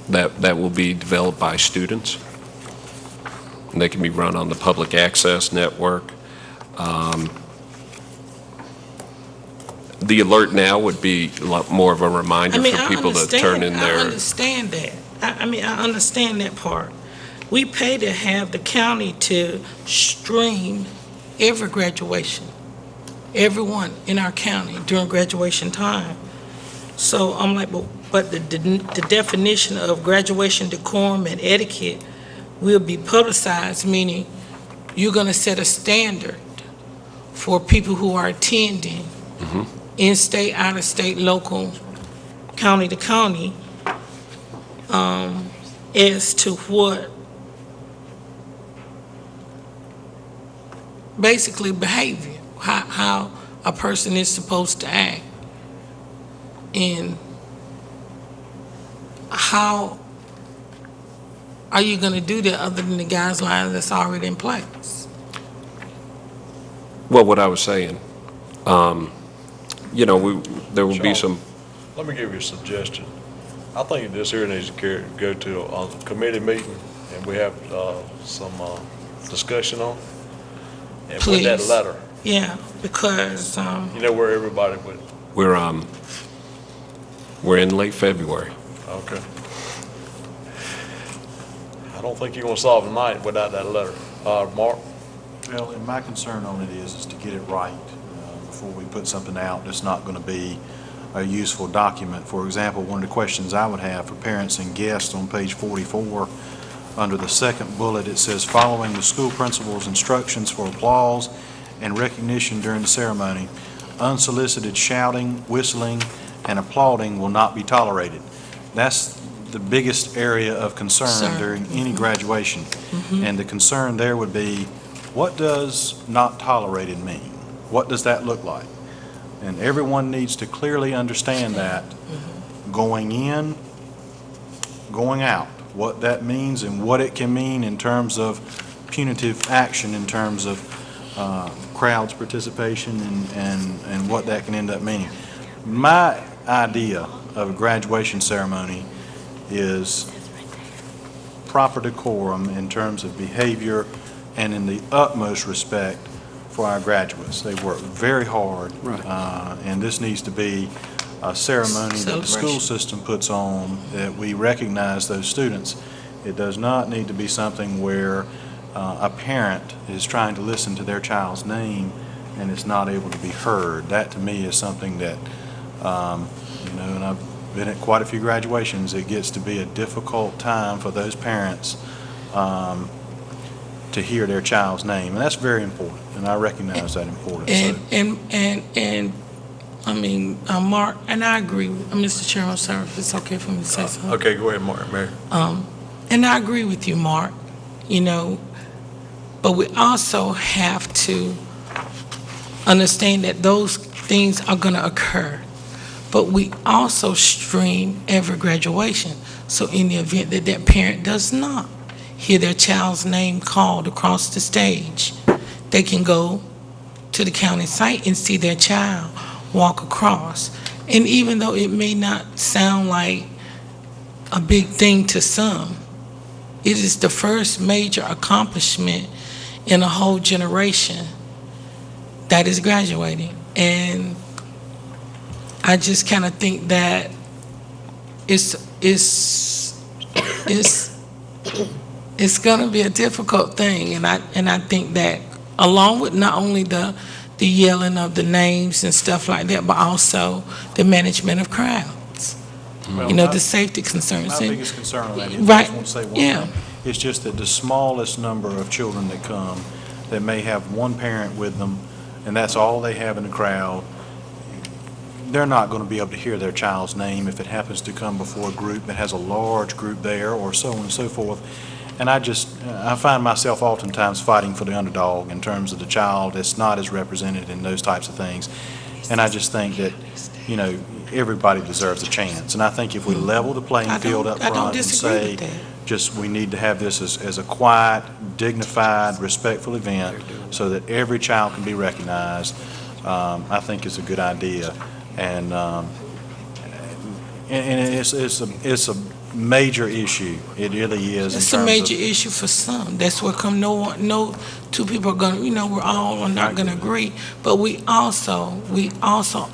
[SPEAKER 6] that will be developed by students. And they can be run on the public access network. The alert now would be a lot more of a reminder for people to turn in their...
[SPEAKER 5] I understand that. I understand that part. We pay to have the county to stream every graduation, everyone in our county during graduation time. So I'm like, but the definition of graduation decorum and etiquette will be publicized, meaning you're going to set a standard for people who are attending in-state, out-of-state, local, county to county, as to what basically behavior, how a person is supposed to act. And how are you going to do that other than the guidelines that's already in place?
[SPEAKER 6] Well, what I was saying, you know, there will be some.
[SPEAKER 7] Let me give you a suggestion. I think this here needs to go to a committee meeting, and we have some discussion on it. And
[SPEAKER 5] Please.
[SPEAKER 7] With that letter.
[SPEAKER 5] Yeah, because
[SPEAKER 7] you know where everybody would.
[SPEAKER 6] We're in late February.
[SPEAKER 7] Okay. I don't think you're going to solve the night without that letter. Mark?
[SPEAKER 15] Well, and my concern on it is to get it right before we put something out that's not going to be a useful document. For example, one of the questions I would have for parents and guests on page 44, under the second bullet, it says, following the school principal's instructions for applause and recognition during the ceremony, unsolicited shouting, whistling, and applauding will not be tolerated. That's the biggest area of concern during any graduation. And the concern there would be, what does not tolerated mean? What does that look like? And everyone needs to clearly understand that going in, going out, what that means and what it can mean in terms of punitive action, in terms of crowds participation and what that can end up meaning. My idea of a graduation ceremony is proper decorum in terms of behavior and in the utmost respect for our graduates. They work very hard, and this needs to be a ceremony that the school system puts on, that we recognize those students. It does not need to be something where a parent is trying to listen to their child's name and is not able to be heard. That to me is something that, you know, and I've been at quite a few graduations, it gets to be a difficult time for those parents to hear their child's name, and that's very important, and I recognize that importance.
[SPEAKER 5] And I mean, Mark, and I agree, Mr. Chairman, sir, if it's okay for me to say something.
[SPEAKER 7] Okay, go ahead, Mark. Mary.
[SPEAKER 5] And I agree with you, Mark, you know, but we also have to understand that those things are going to occur. But we also stream every graduation. So in the event that that parent does not hear their child's name called across the stage, they can go to the county site and see their child walk across. And even though it may not sound like a big thing to some, it is the first major accomplishment in a whole generation that is graduating. And I just kind of think that it's going to be a difficult thing, and I think that along with not only the yelling of the names and stuff like that, but also the management of crowds.
[SPEAKER 15] Well,
[SPEAKER 5] you know, the safety concerns.
[SPEAKER 15] My biggest concern on that is,
[SPEAKER 5] right,
[SPEAKER 15] I just want to say one thing. It's just that the smallest number of children that come, that may have one parent with them, and that's all they have in the crowd, they're not going to be able to hear their child's name if it happens to come before a group that has a large group there, or so on and so forth. And I find myself oftentimes fighting for the underdog in terms of the child that's not as represented in those types of things. And I just think that, you know, everybody deserves a chance. And I think if we level the playing field up front and say, just we need to have this as a quiet, dignified, respectful event so that every child can be recognized, I think it's a good idea. And it's a major issue. It really is.
[SPEAKER 5] It's a major issue for some. That's where come no two people are going to, you know, we're all not going to agree. But we also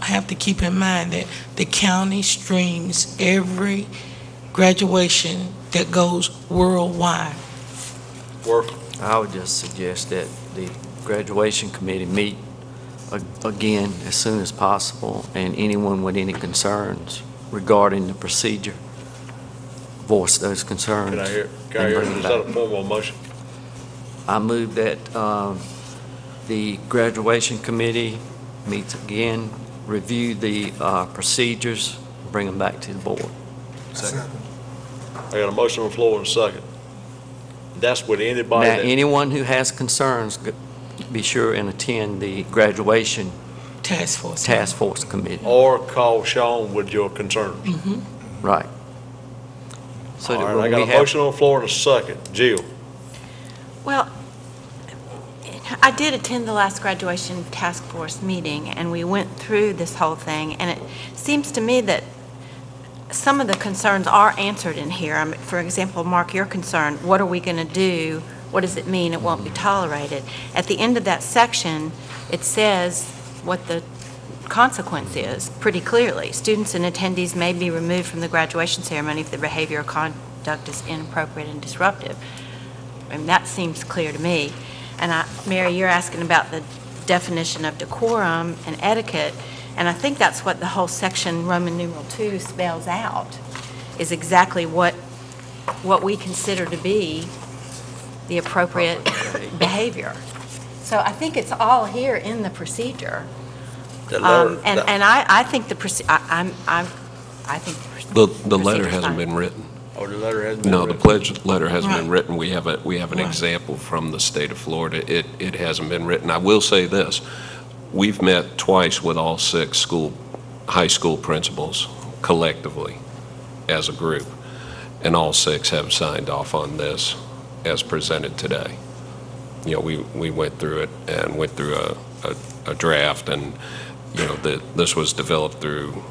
[SPEAKER 5] have to keep in mind that the county streams every graduation that goes worldwide.
[SPEAKER 8] I would just suggest that the graduation committee meet again as soon as possible, and anyone with any concerns regarding the procedure, voice those concerns.
[SPEAKER 7] Can I hear, is that a formal motion?
[SPEAKER 8] I move that the graduation committee meets again, review the procedures, bring them back to the board.
[SPEAKER 7] Second. I got a motion on the floor and a second. That's with anybody.
[SPEAKER 8] Now, anyone who has concerns, be sure and attend the graduation task force committee.
[SPEAKER 7] Or call Sean with your concerns.
[SPEAKER 8] Right. So
[SPEAKER 7] All
[SPEAKER 8] that
[SPEAKER 7] right,
[SPEAKER 8] when
[SPEAKER 7] I got
[SPEAKER 8] we
[SPEAKER 7] a
[SPEAKER 8] have-
[SPEAKER 7] motion on the floor and a second. Jill?
[SPEAKER 3] Well, I did attend the last graduation task force meeting, and we went through this whole thing, and it seems to me that some of the concerns are answered in here. For example, Mark, your concern, what are we going to do? What does it mean it won't be tolerated? At the end of that section, it says what the consequence is pretty clearly. Students and attendees may be removed from the graduation ceremony if the behavior or conduct is inappropriate and disruptive. I mean, that seems clear to me. And Mary, you're asking about the definition of decorum and etiquette, and I think that's what the whole section Roman numeral 2 spells out, is exactly what we consider to be the appropriate behavior. So I think it's all here in the procedure. I think the
[SPEAKER 6] The letter hasn't been written.
[SPEAKER 7] Oh, the letter hasn't been
[SPEAKER 6] No,
[SPEAKER 7] written?
[SPEAKER 6] the pledge letter hasn't been
[SPEAKER 7] Right.
[SPEAKER 6] written. We have an example from the state of Florida. It hasn't been written. I will say this. We've met twice with all 6 high school principals collectively as a group, and all 6 have signed off on this as presented today. You know, we went through it and went through a draft, and, you know, this was developed through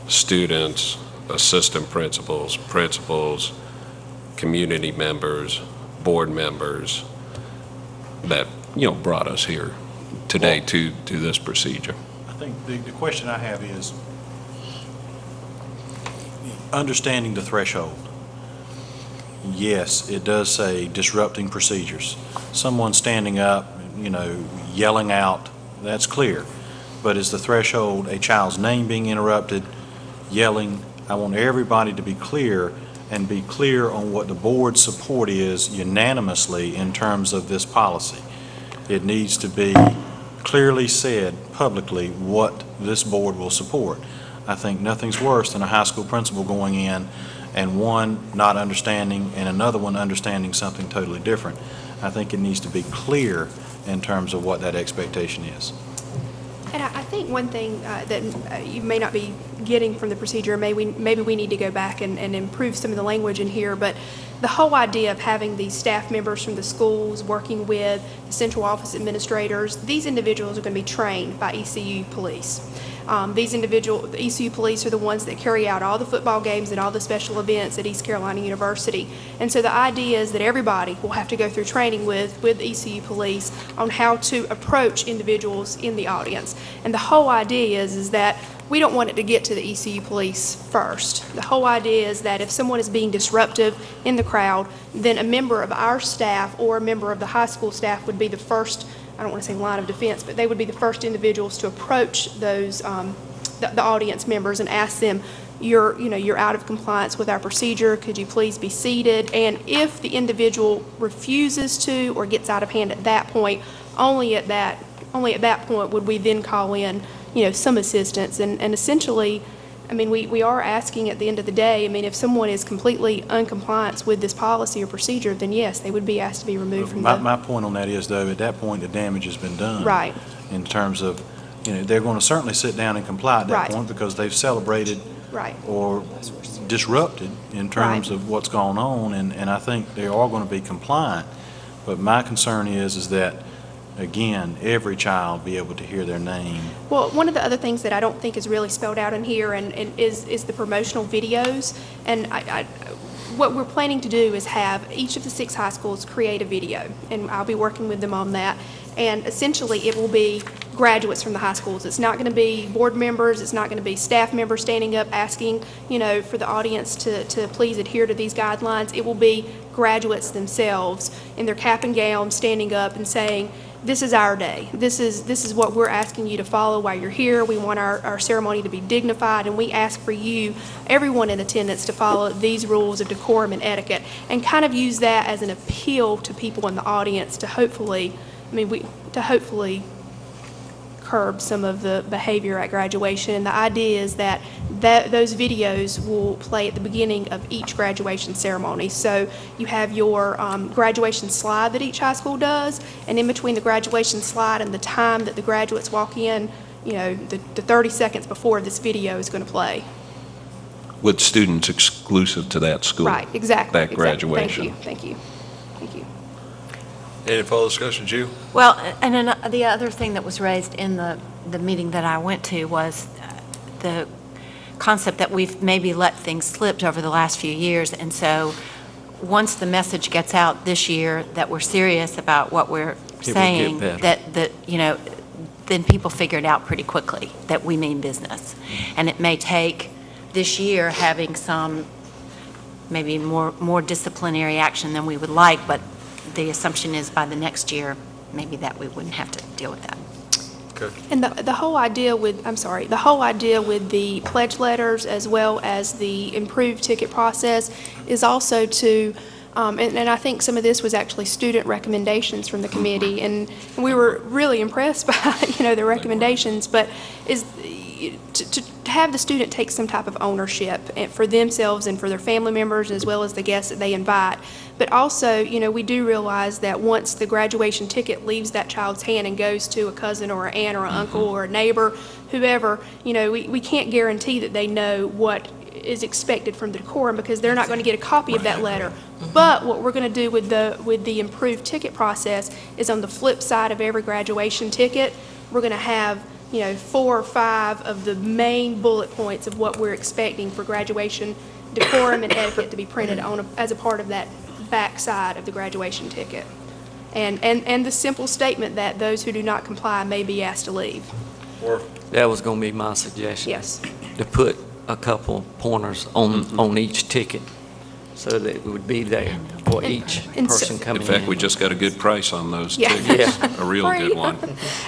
[SPEAKER 6] students, assistant principals, community members, board members that, you know, brought us here today to this procedure.
[SPEAKER 15] I think the question I have is understanding the threshold. Yes, it does say disrupting procedures. Someone standing up, you know, yelling out, that's clear. But is the threshold a child's name being interrupted, yelling? I want everybody to be clear and be clear on what the board's support is unanimously in terms of this policy. It needs to be clearly said publicly what this board will support. I think nothing's worse than a high school principal going in and one not understanding and another one understanding something totally different. I think it needs to be clear in terms of what that expectation is.
[SPEAKER 4] And I think one thing that you may not be getting from the procedure, maybe we need to go back and improve some of the language in here, but the whole idea of having these staff members from the schools working with the central office administrators, these individuals are going to be trained by ECU police. The ECU police are the ones that carry out all the football games and all the special events at East Carolina University. And so the idea is that everybody will have to go through training with ECU police on how to approach individuals in the audience. And the whole idea is that we don't want it to get to the ECU police first. The whole idea is that if someone is being disruptive in the crowd, then a member of our staff or a member of the high school staff would be the first, I don't want to say line of defense, but they would be the first individuals to approach those, the audience members and ask them, you're out of compliance with our procedure, could you please be seated? And if the individual refuses to or gets out of hand at that point, only at that point would we then call in some assistance. And essentially, I mean, we are asking at the end of the day, I mean, if someone is completely uncompliant with this policy or procedure, then yes, they would be asked to be removed from the...
[SPEAKER 15] My point on that is, though, at that point, the damage has been done.
[SPEAKER 4] Right.
[SPEAKER 15] In terms of, they're going to certainly sit down and comply at that point because they've celebrated or disrupted in terms of what's going on, and I think they are going to be compliant. But my concern is that, again, every child be able to hear their name.
[SPEAKER 4] Well, one of the other things that I don't think is really spelled out in here is the promotional videos. And what we're planning to do is have each of the 6 high schools create a video, and I'll be working with them on that. And essentially, it will be graduates from the high schools. It's not going to be board members. It's not going to be staff members standing up asking, for the audience to please adhere to these guidelines. It will be graduates themselves in their cap and gown standing up and saying, this is our day. This is what we're asking you to follow while you're here. We want our ceremony to be dignified, and we ask for you, everyone in attendance, to follow these rules of decorum and etiquette, and kind of use that as an appeal to people in the audience to hopefully, curb some of the behavior at graduation. The idea is that those videos will play at the beginning of each graduation ceremony. So you have your graduation slide that each high school does, and in between the graduation slide and the time that the graduates walk in, the 30 seconds before this video is going to play.
[SPEAKER 6] With students exclusive to that school.
[SPEAKER 4] Right, exactly.
[SPEAKER 6] That graduation.
[SPEAKER 4] Thank you.
[SPEAKER 7] Any further discussion, Jill?
[SPEAKER 3] Well, and then the other thing that was raised in the meeting that I went to was the concept that we've maybe let things slip over the last few years. And so once the message gets out this year that we're serious about what we're saying, that then people figure it out pretty quickly that we mean business. And it may take this year having some maybe more disciplinary action than we would like, but the assumption is by the next year, maybe that we wouldn't have to deal with that.
[SPEAKER 7] Okay.
[SPEAKER 4] And the whole idea with, the whole idea with the pledge letters as well as the improved ticket process is also to, and I think some of this was actually student recommendations from the committee, and we were really impressed by, the recommendations, but is to have the student take some type of ownership for themselves and for their family members as well as the guests that they invite. But also, we do realize that once the graduation ticket leaves that child's hand and goes to a cousin or an aunt or an uncle or a neighbor, whoever, we can't guarantee that they know what is expected from the decorum because they're not going to get a copy of that letter. But what we're going to do with the improved ticket process is on the flip side of every graduation ticket, we're going to have 4 or 5 of the main bullet points of what we're expecting for graduation decorum and etiquette to be printed on as a part of that back side of the graduation ticket. And the simple statement that those who do not comply may be asked to leave.
[SPEAKER 8] That was going to be my suggestion.
[SPEAKER 4] Yes.
[SPEAKER 8] To put a couple pointers on each ticket so that it would be there for each person coming in.
[SPEAKER 6] In fact, we just got a good price on those
[SPEAKER 4] Yeah.
[SPEAKER 6] tickets,
[SPEAKER 8] Yeah.
[SPEAKER 6] a real good one.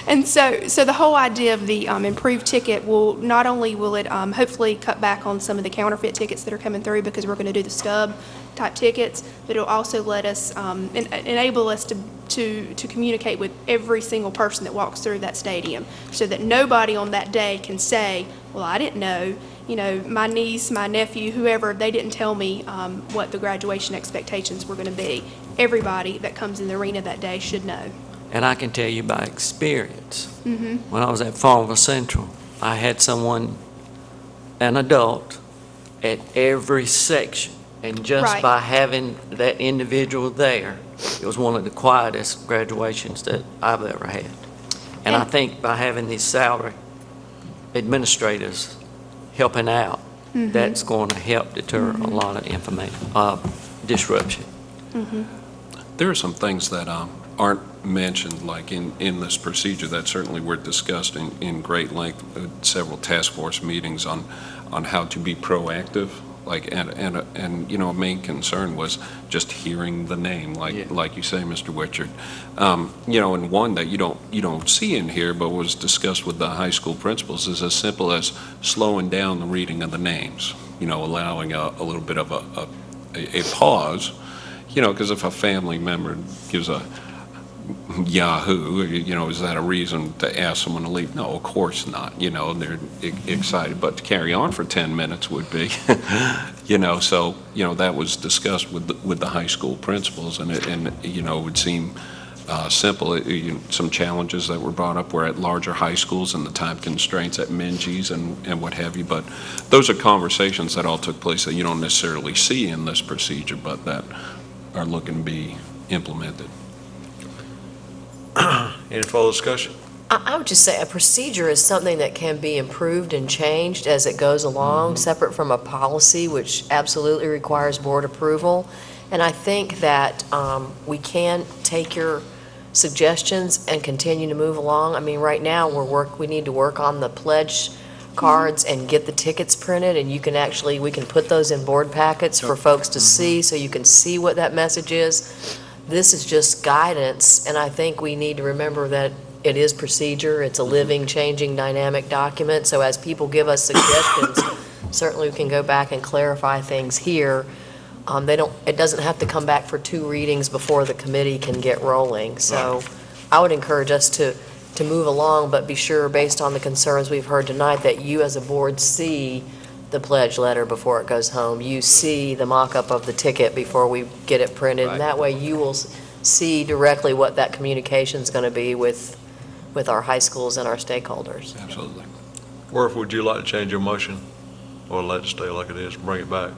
[SPEAKER 4] And so the whole idea of the improved ticket will, not only will it hopefully cut back on some of the counterfeit tickets that are coming through because we're going to do the stub type tickets, but it'll also let us, enable us to communicate with every single person that walks through that stadium so that nobody on that day can say, well, I didn't know, my niece, my nephew, whoever, they didn't tell me what the graduation expectations were going to be. Everybody that comes in the arena that day should know.
[SPEAKER 8] And I can tell you by experience, when I was at Farmville Central, I had someone, an adult, at every section. And just by having that individual there, it was one of the quietest graduations that I've ever had. And I think by having these salary administrators helping out, that's going to help deter a lot of disruption.
[SPEAKER 6] There are some things that aren't mentioned, like in this procedure, that certainly were discussed in great length at several task force meetings on how to be proactive. And a main concern was just hearing the name, like you say, Mr. Witchard. And one that you don't see in here, but was discussed with the high school principals, is as simple as slowing down the reading of the names. Allowing a little bit of a pause. Because if a family member gives a Yahoo, is that a reason to ask someone to leave? No, of course not. They're excited, but to carry on for 10 minutes would be, so, that was discussed with the high school principals, and it would seem simple. Some challenges that were brought up were at larger high schools and the time constraints at Minji's and what have you, but those are conversations that all took place that you don't necessarily see in this procedure, but that are looking to be implemented.
[SPEAKER 7] Any further discussion?
[SPEAKER 2] I would just say a procedure is something that can be improved and changed as it goes along, separate from a policy, which absolutely requires board approval. And I think that we can take your suggestions and continue to move along. I mean, right now we need to work on the pledge cards and get the tickets printed, and we can put those in board packets for folks to see, so you can see what that message is. This is just guidance, and I think we need to remember that it is procedure. It's a living, changing, dynamic document. So as people give us suggestions, certainly we can go back and clarify things here. It doesn't have to come back for 2 readings before the committee can get rolling. So I would encourage us to move along, but be sure, based on the concerns we've heard tonight, that you as a board see the pledge letter before it goes home. You see the mock-up of the ticket before we get it printed, and that way you will see directly what that communication is going to be with with our high schools and our stakeholders.
[SPEAKER 6] Absolutely.
[SPEAKER 7] Worf, would you like to change your motion or let it stay like it is, bring it back?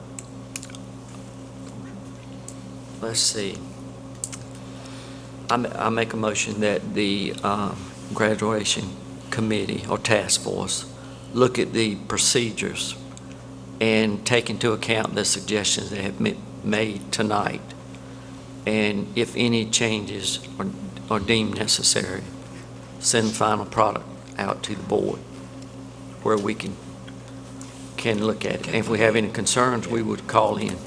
[SPEAKER 8] Let's see. I make a motion that the graduation committee or task force look at the procedures and take into account the suggestions that have been made tonight, and if any changes are deemed necessary, send the final product out to the board where we can look at it. And if we have any concerns, we would call in.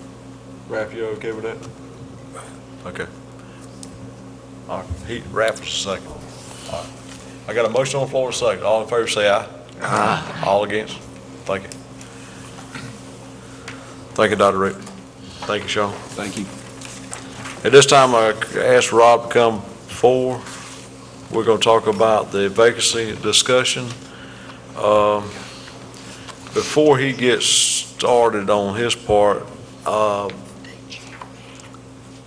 [SPEAKER 7] Raph, you okay with that? Okay. All right, Raph is second. All right. I got a motion on the floor and a second. All in favor say aye. Aye. All against? Thank you. Thank you, Dr. Rick. Thank you, Sean.
[SPEAKER 6] Thank you.
[SPEAKER 7] At this time, I ask Rob to come forward. We're going to talk about the vacancy discussion. Before he gets started on his part,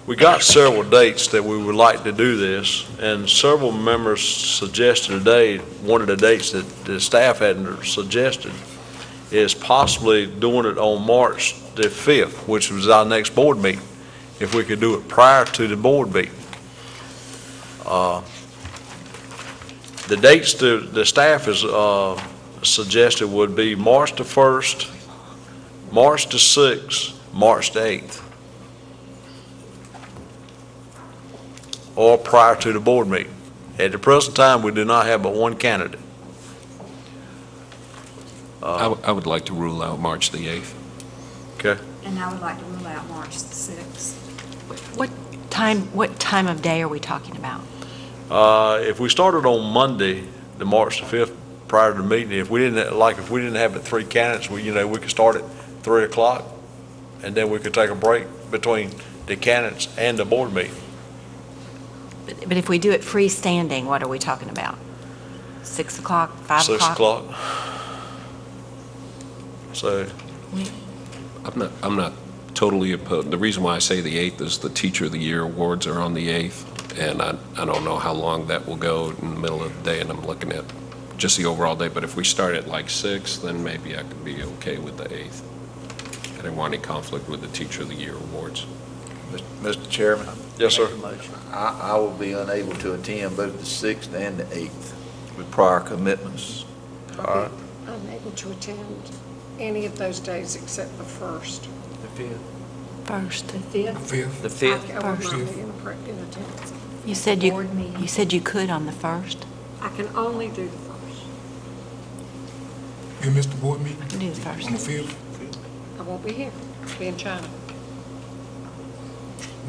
[SPEAKER 7] we got several dates that we would like to do this, and several members suggested today, one of the dates that the staff hadn't suggested is possibly doing it on March the 5th, which was our next board meeting, if we could do it prior to the board meeting. The dates the staff has suggested would be March the 1st, March the 6th, March the 8th, or prior to the board meeting. At the present time, we do not have but one candidate.
[SPEAKER 6] I would like to rule out March the 8th.
[SPEAKER 7] Okay.
[SPEAKER 14] And I would like to rule out March the 6th.
[SPEAKER 3] What time of day are we talking about?
[SPEAKER 7] If we started on Monday, the March the 5th, prior to the meeting, if we didn't have but three candidates, we could start at 3 o'clock, and then we could take a break between the candidates and the board meeting.
[SPEAKER 3] But if we do it freestanding, what are we talking about? 6 o'clock, 5 o'clock?
[SPEAKER 7] 6 o'clock. So.
[SPEAKER 6] I'm not totally opposed. The reason why I say the 8th is the Teacher of the Year awards are on the 8th, and I don't know how long that will go in the middle of the day, and I'm looking at just the overall day. But if we start at like 6, then maybe I could be okay with the 8th. I didn't want any conflict with the Teacher of the Year awards.
[SPEAKER 19] Mr. Chairman?
[SPEAKER 7] Yes, sir.
[SPEAKER 19] I will be unable to attend both the 6th and the 8th with prior commitments.
[SPEAKER 7] All right.
[SPEAKER 12] Unable to attend any of those days except the 1st.
[SPEAKER 8] The 5th.
[SPEAKER 3] First.
[SPEAKER 14] The 5th?
[SPEAKER 8] The 5th.
[SPEAKER 12] I will not be in attendance.
[SPEAKER 3] You said you could on the 1st?
[SPEAKER 12] I can only do the 1st.
[SPEAKER 20] You missed the board meeting?
[SPEAKER 3] Do the 1st.
[SPEAKER 20] On the 5th?
[SPEAKER 12] I won't be here. I'll be in China.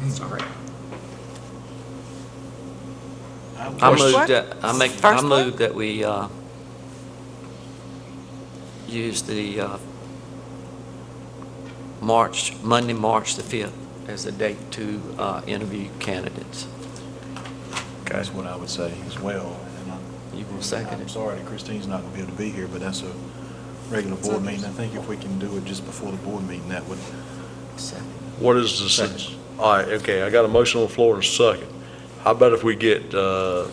[SPEAKER 12] Sorry.
[SPEAKER 8] I move that we use the Monday, March the 5th as the date to interview candidates.
[SPEAKER 15] That's what I would say as well.
[SPEAKER 8] You will second it?
[SPEAKER 15] I'm sorry that Christine's not going to be able to be here, but that's a regular board meeting. I think if we can do it just before the board meeting, that would.
[SPEAKER 7] What is the sense? All right, okay, I got a motion on the floor in a second. How about if we get,
[SPEAKER 5] Bitch,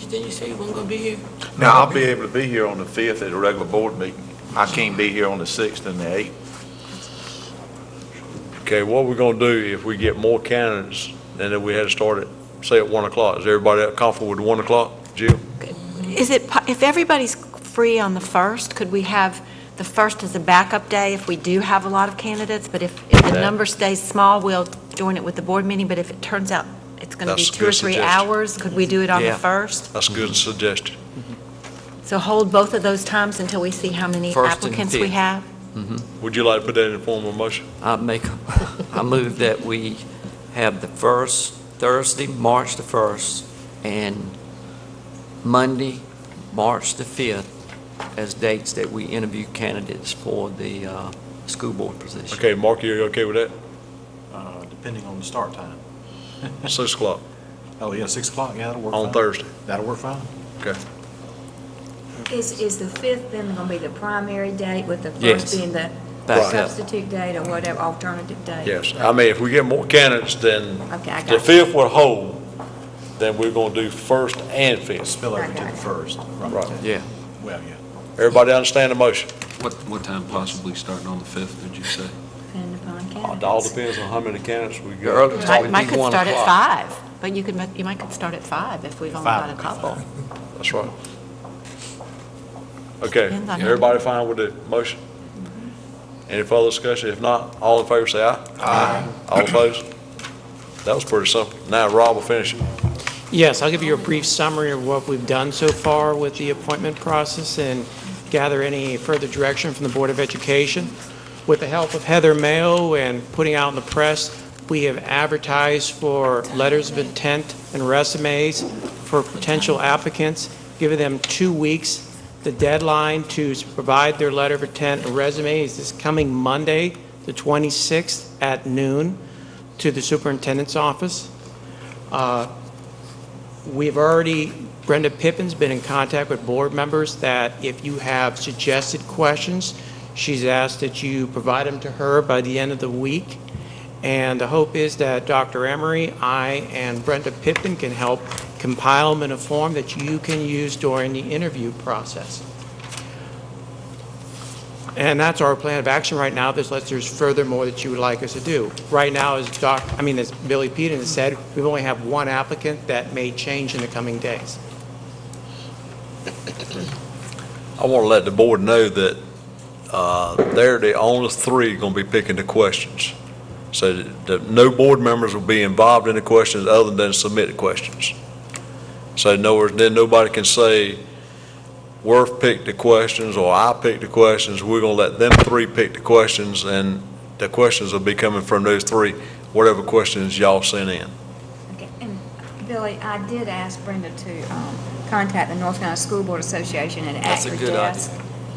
[SPEAKER 5] didn't you say you weren't gonna be here?
[SPEAKER 19] Now, I'll be able to be here on the 5th at a regular board meeting. I can't be here on the 6th and the 8th.
[SPEAKER 7] okay, what we're gonna do if we get more candidates and then we had to start at, say at 1 o'clock, is everybody comfortable with 1 o'clock? Jill?
[SPEAKER 3] If everybody's free on the 1st, could we have the 1st as a backup day if we do have a lot of candidates? But if the number stays small, we'll join it with the board meeting. But if it turns out it's going to be
[SPEAKER 7] That's a
[SPEAKER 3] 2 or
[SPEAKER 7] good
[SPEAKER 3] 3
[SPEAKER 7] suggestion.
[SPEAKER 3] hours, could we do it on the 1st?
[SPEAKER 7] That's a good suggestion.
[SPEAKER 3] So hold both of those times until we see how many
[SPEAKER 8] 1st and
[SPEAKER 3] applicants we
[SPEAKER 8] 5th.
[SPEAKER 3] have?
[SPEAKER 7] Would you like to put that in the form of a motion?
[SPEAKER 8] I move that we have the first Thursday, March the 1st, and Monday, March the 5th, as dates that we interview candidates for the school board position.
[SPEAKER 7] Okay, Mark, you okay with that?
[SPEAKER 15] Depending on the start time.
[SPEAKER 7] 6 o'clock.
[SPEAKER 15] Oh, yeah, 6 o'clock, yeah, that'll work
[SPEAKER 7] On
[SPEAKER 15] fine.
[SPEAKER 7] Thursday.
[SPEAKER 15] That'll work fine.
[SPEAKER 7] Okay.
[SPEAKER 14] Is the 5th then going to be the primary date with the 1st
[SPEAKER 8] Yes.
[SPEAKER 14] being the
[SPEAKER 8] Backup.
[SPEAKER 14] substitute date or whatever, alternative date?
[SPEAKER 7] Yes, I mean, if we get more candidates, then
[SPEAKER 14] Okay, I
[SPEAKER 7] the
[SPEAKER 14] got you.
[SPEAKER 7] 5th will hold, then we're going to do first and fifth.
[SPEAKER 15] Spill over to the first.
[SPEAKER 7] Right.
[SPEAKER 8] Yeah.
[SPEAKER 15] Well, yeah.
[SPEAKER 7] Everybody understand the motion?
[SPEAKER 6] What time possibly starting on the 5th, did you say?
[SPEAKER 14] Depending upon
[SPEAKER 7] It
[SPEAKER 14] candidates.
[SPEAKER 7] all depends on how many candidates we
[SPEAKER 8] The
[SPEAKER 7] got.
[SPEAKER 8] earliest
[SPEAKER 2] Might,
[SPEAKER 8] would
[SPEAKER 2] might
[SPEAKER 8] be
[SPEAKER 2] could
[SPEAKER 8] 1
[SPEAKER 2] start
[SPEAKER 8] o'clock.
[SPEAKER 2] at 5, but you might could start at 5 if we've only got a couple.
[SPEAKER 7] That's right. Okay,
[SPEAKER 2] Depends on how-
[SPEAKER 7] everybody fine with the motion? Any further discussion? If not, all in favor say aye. Aye. All opposed? That was pretty simple. Now Rob will finish it.
[SPEAKER 13] Yes, I'll give you a brief summary of what we've done so far with the appointment process and gather any further direction from the Board of Education. With the help of Heather Mayo and putting out in the press, we have advertised for letters of intent and resumes for potential applicants, giving them 2 weeks. The deadline to provide their letter of intent and resume is this coming Monday, the 26th at noon, to the superintendent's office. We've already, Brenda Pippin's been in contact with board members that if you have suggested questions, she's asked that you provide them to her by the end of the week. And the hope is that Dr. Emery, I, and Brenda Pippin can help compile them in a form that you can use during the interview process. And that's our plan of action right now, unless there's furthermore that you would like us to do. Right now, as Billy Peden has said, we only have one applicant. That may change in the coming days.
[SPEAKER 7] I want to let the board know that they're the only three going to be picking the questions. So that no board members will be involved in the questions other than submit the questions. So in other words, then nobody can say, Worth picked the questions or I picked the questions. We're going to let them three pick the questions, and the questions will be coming from those three, whatever questions y'all sent in.
[SPEAKER 14] Okay, and Billy, I did ask Brenda to contact the North Carolina School Board Association and
[SPEAKER 8] That's a
[SPEAKER 14] actually
[SPEAKER 8] good
[SPEAKER 14] ask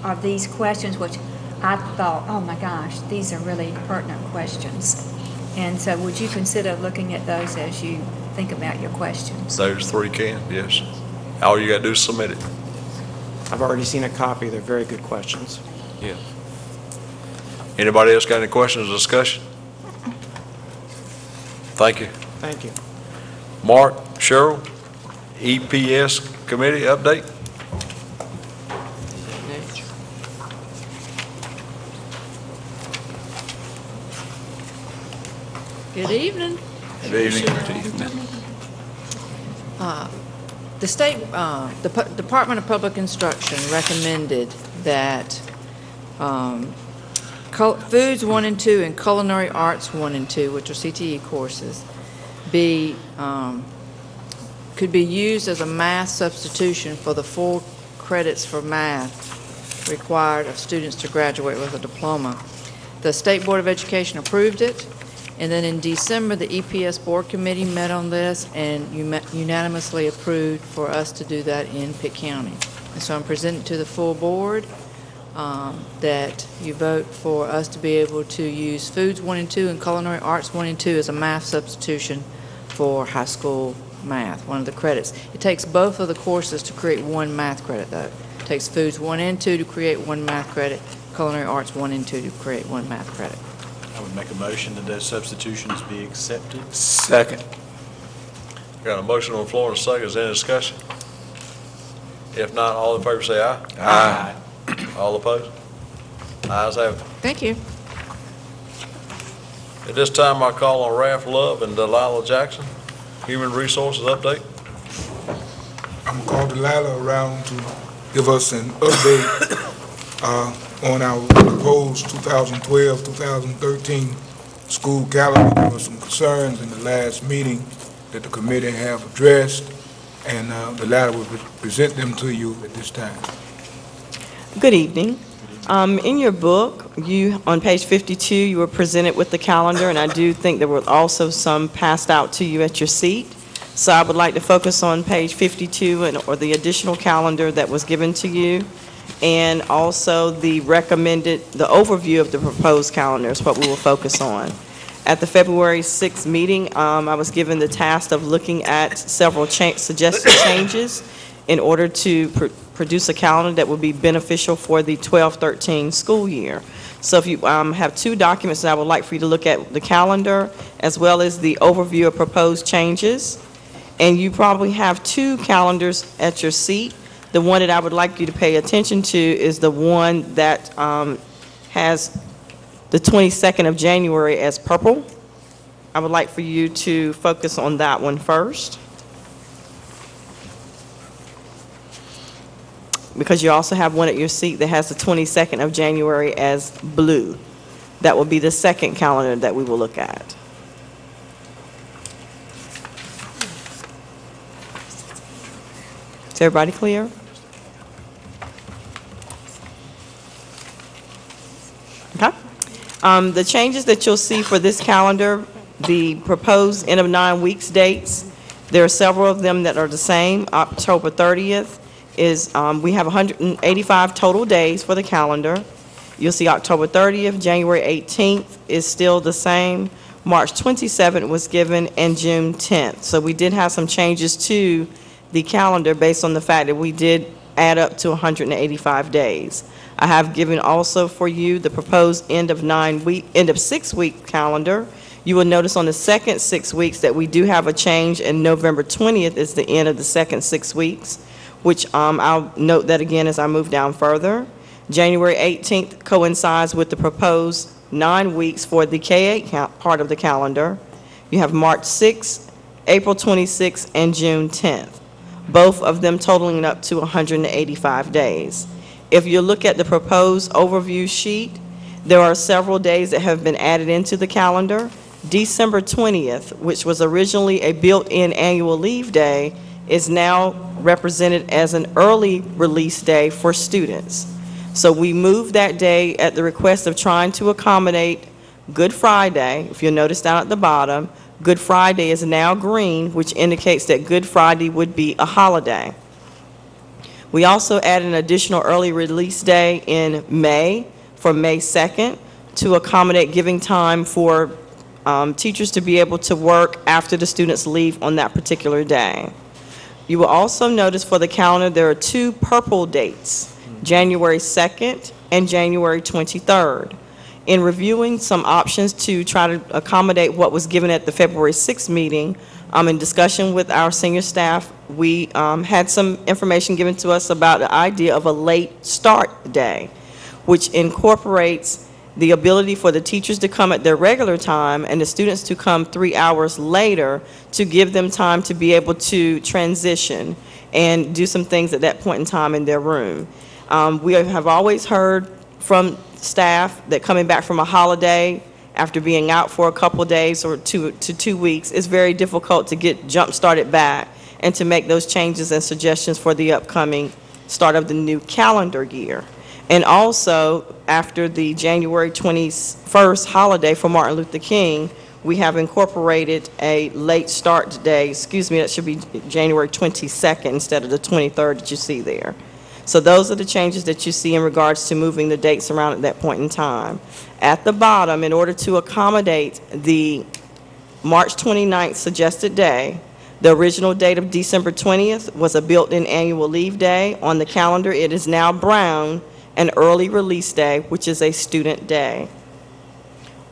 [SPEAKER 14] of these questions, which I thought, oh my gosh, these are really pertinent questions. And so would you consider looking at those as you think about your questions?
[SPEAKER 7] Those three can, yes. All you got to do is submit it.
[SPEAKER 13] I've already seen a copy. They're very good questions.
[SPEAKER 8] Yeah.
[SPEAKER 7] Anybody else got any questions or discussion? Thank you.
[SPEAKER 13] Thank you.
[SPEAKER 7] Mark, Cheryl, EPS committee update?
[SPEAKER 20] Good evening.
[SPEAKER 7] Good evening.
[SPEAKER 20] The state, Department of Public Instruction recommended that Foods 1 and 2 and Culinary Arts 1 and 2, which are CTE courses, could be used as a math substitution for the 4 credits for math required of students to graduate with a diploma. The State Board of Education approved it, and then in December, the EPS Board Committee met on this and unanimously approved for us to do that in Pitt County. And so I'm presenting to the full board that you vote for us to be able to use Foods 1 and 2 and Culinary Arts 1 and 2 as a math substitution for high school math, one of the credits. It takes both of the courses to create one math credit, though. It takes Foods 1 and 2 to create one math credit, Culinary Arts 1 and 2 to create one math credit.
[SPEAKER 15] I would make a motion that those substitutions be accepted.
[SPEAKER 8] Second.
[SPEAKER 7] Got a motion on the floor and a second. Is there any discussion? If not, all in favor say aye.
[SPEAKER 8] Aye.
[SPEAKER 7] All opposed? Ayes have it.
[SPEAKER 20] Thank you.
[SPEAKER 7] At this time, I call on Ralph Love and Delilah Jackson. Human Resources update.
[SPEAKER 21] I'm called Delilah around to give us an update on our proposed 2012-2013 school calendar. There were some concerns in the last meeting that the committee have addressed, and Delilah will present them to you at this time.
[SPEAKER 22] Good evening. In your book, on page 52, you were presented with the calendar, and I do think there were also some passed out to you at your seat. So I would like to focus on page 52 or the additional calendar that was given to you, and also the overview of the proposed calendar is what we will focus on. At the February 6th meeting, I was given the task of looking at several suggested changes in order to produce a calendar that would be beneficial for the 12-13 school year. So if you have 2 documents that I would like for you to look at, the calendar as well as the overview of proposed changes. And you probably have two calendars at your seat. The one that I would like you to pay attention to is the one that has the 22nd of January as purple. I would like for you to focus on that one first, because you also have one at your seat that has the 22nd of January as blue. That will be the second calendar that we will look at. Is everybody clear? Okay. The changes that you'll see for this calendar, the proposed end of 9 weeks dates, there are several of them that are the same. October 30th is, we have 185 total days for the calendar. You'll see October 30th, January 18th is still the same. March 27th was given, and June 10th. So we did have some changes to the calendar based on the fact that we did add up to 185 days. I have given also for you the proposed end of 6 week calendar. You will notice on the second 6 weeks that we do have a change, and November 20th is the end of the second 6 weeks, which I'll note that again as I move down further. January 18th coincides with the proposed 9 weeks for the K-8 part of the calendar. You have March 6th, April 26th, and June 10th. Both of them totaling up to 185 days. If you look at the proposed overview sheet, there are several days that have been added into the calendar. December 20th, which was originally a built-in annual leave day, is now represented as an early release day for students. So we moved that day at the request of trying to accommodate Good Friday. If you'll notice down at the bottom, Good Friday is now green, which indicates that Good Friday would be a holiday. We also added an additional early release day in May for May 2nd to accommodate giving time for teachers to be able to work after the students leave on that particular day. You will also notice for the calendar there are two purple dates, January 2nd and January 23rd. In reviewing some options to try to accommodate what was given at the February 6th meeting, in discussion with our senior staff, we had some information given to us about the idea of a late start day, which incorporates the ability for the teachers to come at their regular time and the students to come 3 hours later to give them time to be able to transition and do some things at that point in time in their room. We have always heard from staff that coming back from a holiday after being out for a couple of days or 2 weeks, it's very difficult to get jump started back and to make those changes and suggestions for the upcoming start of the new calendar year. And also, after the January 21st holiday for Martin Luther King, we have incorporated a late start day, that should be January 22nd instead of the 23rd that you see there. So those are the changes that you see in regards to moving the dates around at that point in time. At the bottom, in order to accommodate the March 29th suggested day, the original date of December 20th was a built-in annual leave day. On the calendar, it is now brown, an early release day, which is a student day.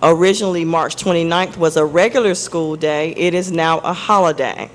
[SPEAKER 22] Originally, March 29th was a regular school day. It is now a holiday.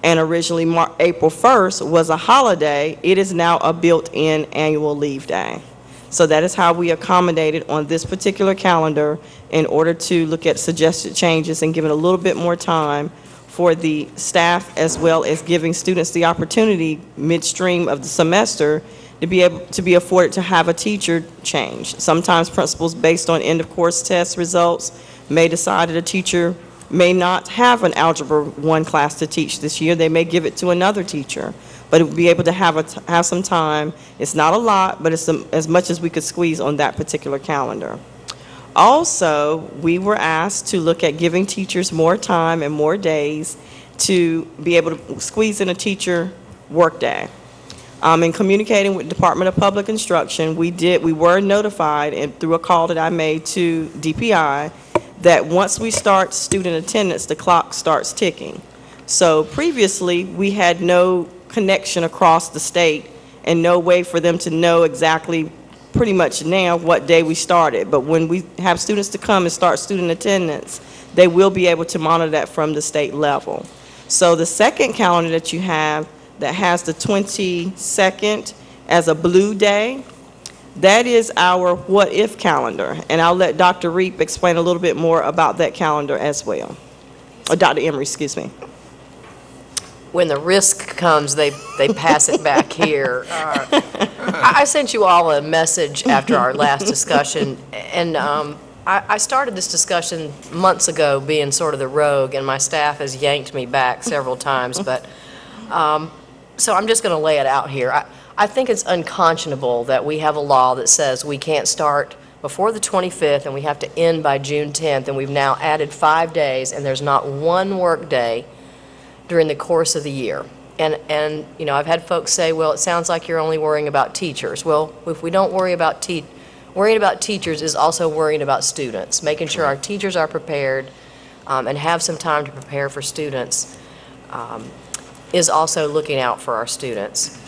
[SPEAKER 22] And originally April 1st was a holiday. It is now a built-in annual leave day. So that is how we accommodated on this particular calendar in order to look at suggested changes and give it a little bit more time for the staff, as well as giving students the opportunity midstream of the semester to be able to be afforded to have a teacher change. Sometimes principals, based on end of course test results, may decide that a teacher may not have an Algebra 1 class to teach this year. They may give it to another teacher, but it would be able to have some time. It's not a lot, but it's as much as we could squeeze on that particular calendar. Also, we were asked to look at giving teachers more time and more days to be able to squeeze in a teacher workday. In communicating with the Department of Public Instruction, we were notified, and through a call that I made to DPI, that once we start student attendance, the clock starts ticking. So previously, we had no connection across the state and no way for them to know exactly pretty much now what day we started. But when we have students to come and start student attendance, they will be able to monitor that from the state level. So the second calendar that you have that has the 22nd as a blue day, that is our what-if calendar. And I'll let Dr. Reap explain a little bit more about that calendar as well. Or Dr. Emery, excuse me.
[SPEAKER 2] When the risk comes, they pass it back here. I sent you all a message after our last discussion, and I started this discussion months ago being sort of the rogue, and my staff has yanked me back several times, but so I'm just going to lay it out here. I think it's unconscionable that we have a law that says we can't start before the 25th and we have to end by June 10th, and we've now added 5 days, and there's not one work day during the course of the year. And you know, I've had folks say, well, it sounds like you're only worrying about teachers. Well, if we don't worry about worrying about teachers is also worrying about students, making sure our teachers are prepared and have some time to prepare for students is also looking out for our students.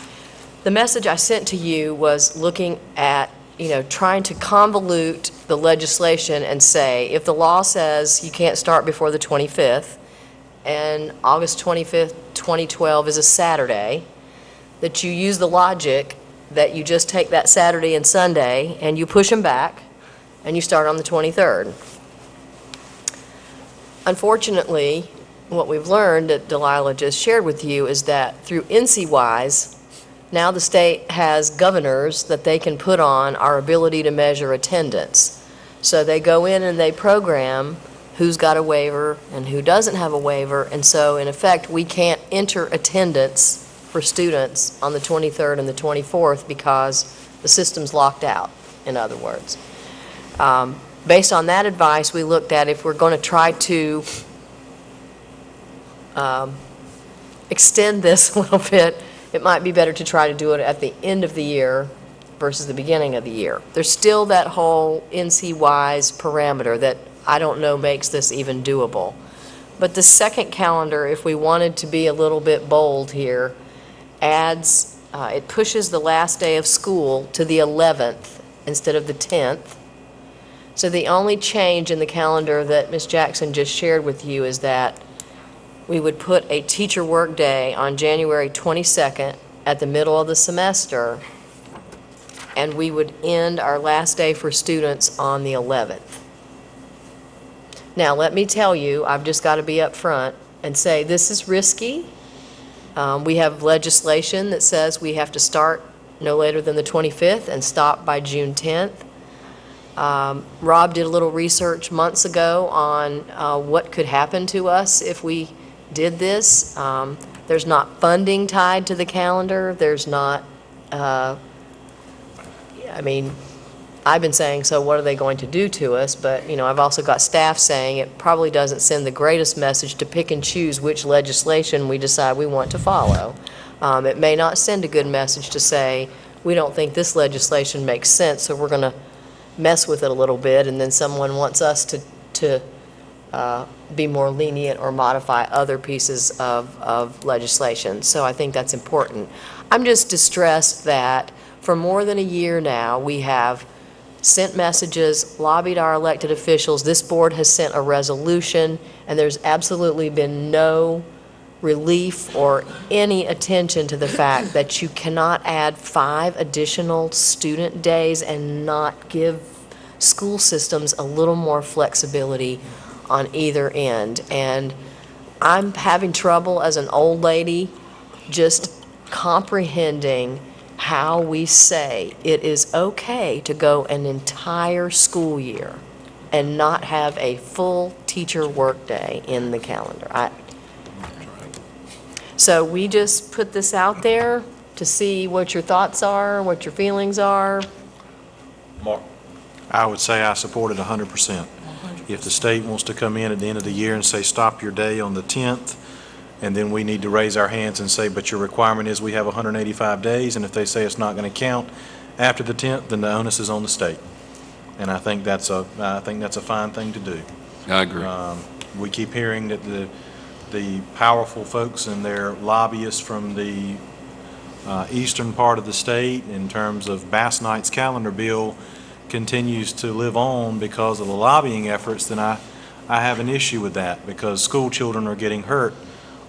[SPEAKER 2] The message I sent to you was looking at, you know, trying to convolute the legislation and say, if the law says you can't start before the 25th, and August 25th, 2012 is a Saturday, that you use the logic that you just take that Saturday and Sunday and you push them back and you start on the 23rd. Unfortunately, what we've learned that Delilah just shared with you is that through NC-WISE, now the state has governors that they can put on our ability to measure attendance. So they go in and they program who's got a waiver and who doesn't have a waiver, and so in effect we can't enter attendance for students on the 23rd and the 24th because the system's locked out, in other words. Based on that advice, we looked at if we're going to try to extend this a little bit, it might be better to try to do it at the end of the year versus the beginning of the year. There's still that whole NC-WISE parameter that I don't know makes this even doable. But the second calendar, if we wanted to be a little bit bold here, adds, it pushes the last day of school to the 11th instead of the 10th. So the only change in the calendar that Ms. Jackson just shared with you is that we would put a teacher work day on January 22nd at the middle of the semester, and we would end our last day for students on the 11th. Now, let me tell you, I've just got to be up front and say this is risky. We have legislation that says we have to start no later than the 25th and stop by June 10th. Rob did a little research months ago on what could happen to us if we did this. There's not funding tied to the calendar. There's not, I mean, I've been saying, so what are they going to do to us? But, you know, I've also got staff saying it probably doesn't send the greatest message to pick and choose which legislation we decide we want to follow. It may not send a good message to say, we don't think this legislation makes sense, so we're going to mess with it a little bit, and then someone wants us to be more lenient or modify other pieces of legislation. So I think that's important. I'm just distressed that for more than a year now, we have sent messages, lobbied our elected officials. This board has sent a resolution, and there's absolutely been no relief or any attention to the fact that you cannot add 5 additional student days and not give school systems a little more flexibility on either end. And I'm having trouble as an old lady just comprehending how we say it is okay to go an entire school year and not have a full teacher workday in the calendar. So we just put this out there to see what your thoughts are, what your feelings are.
[SPEAKER 7] Mark?
[SPEAKER 15] I would say I support it 100%. If the state wants to come in at the end of the year and say, stop your day on the 10th, and then we need to raise our hands and say, but your requirement is we have 185 days, and if they say it's not going to count after the 10th, then the onus is on the state. And I think that's a fine thing to do.
[SPEAKER 6] I agree.
[SPEAKER 15] We keep hearing that the powerful folks and their lobbyists from the eastern part of the state in terms of Bass Knight's calendar bill continues to live on because of the lobbying efforts, then I have an issue with that, because school children are getting hurt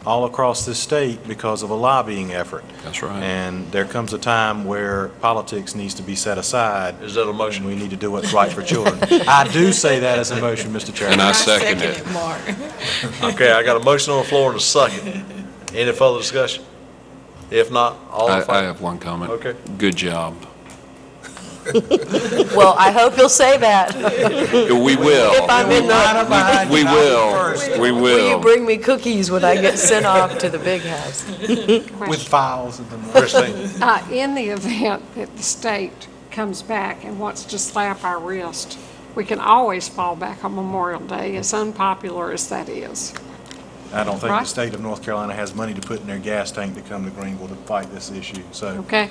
[SPEAKER 15] all across this state because of a lobbying effort.
[SPEAKER 6] That's right.
[SPEAKER 15] And there comes a time where politics needs to be set aside.
[SPEAKER 7] Is that a motion?
[SPEAKER 15] And we need to do what's right for children. I do say that as a motion, Mr. Chairman.
[SPEAKER 6] And I second it.
[SPEAKER 5] Mark.
[SPEAKER 7] Okay, I got a motion on the floor and a second. Any further discussion? If not, all in favor?
[SPEAKER 6] I have one comment.
[SPEAKER 7] Okay.
[SPEAKER 6] Good job.
[SPEAKER 2] Well, I hope you'll say that.
[SPEAKER 6] We will.
[SPEAKER 2] If I'm in the,
[SPEAKER 6] We will. We
[SPEAKER 2] will you
[SPEAKER 6] will.
[SPEAKER 2] bring me cookies when I get sent off to the big house?
[SPEAKER 15] With files in them.
[SPEAKER 7] Christine?
[SPEAKER 12] In the event that the state comes back and wants to slap our wrist, we can always fall back on Memorial Day, as unpopular as that is.
[SPEAKER 15] I don't think
[SPEAKER 12] Right.
[SPEAKER 15] the state of North Carolina has money to put in their gas tank to come to Greenville to fight this issue, so.
[SPEAKER 12] Okay?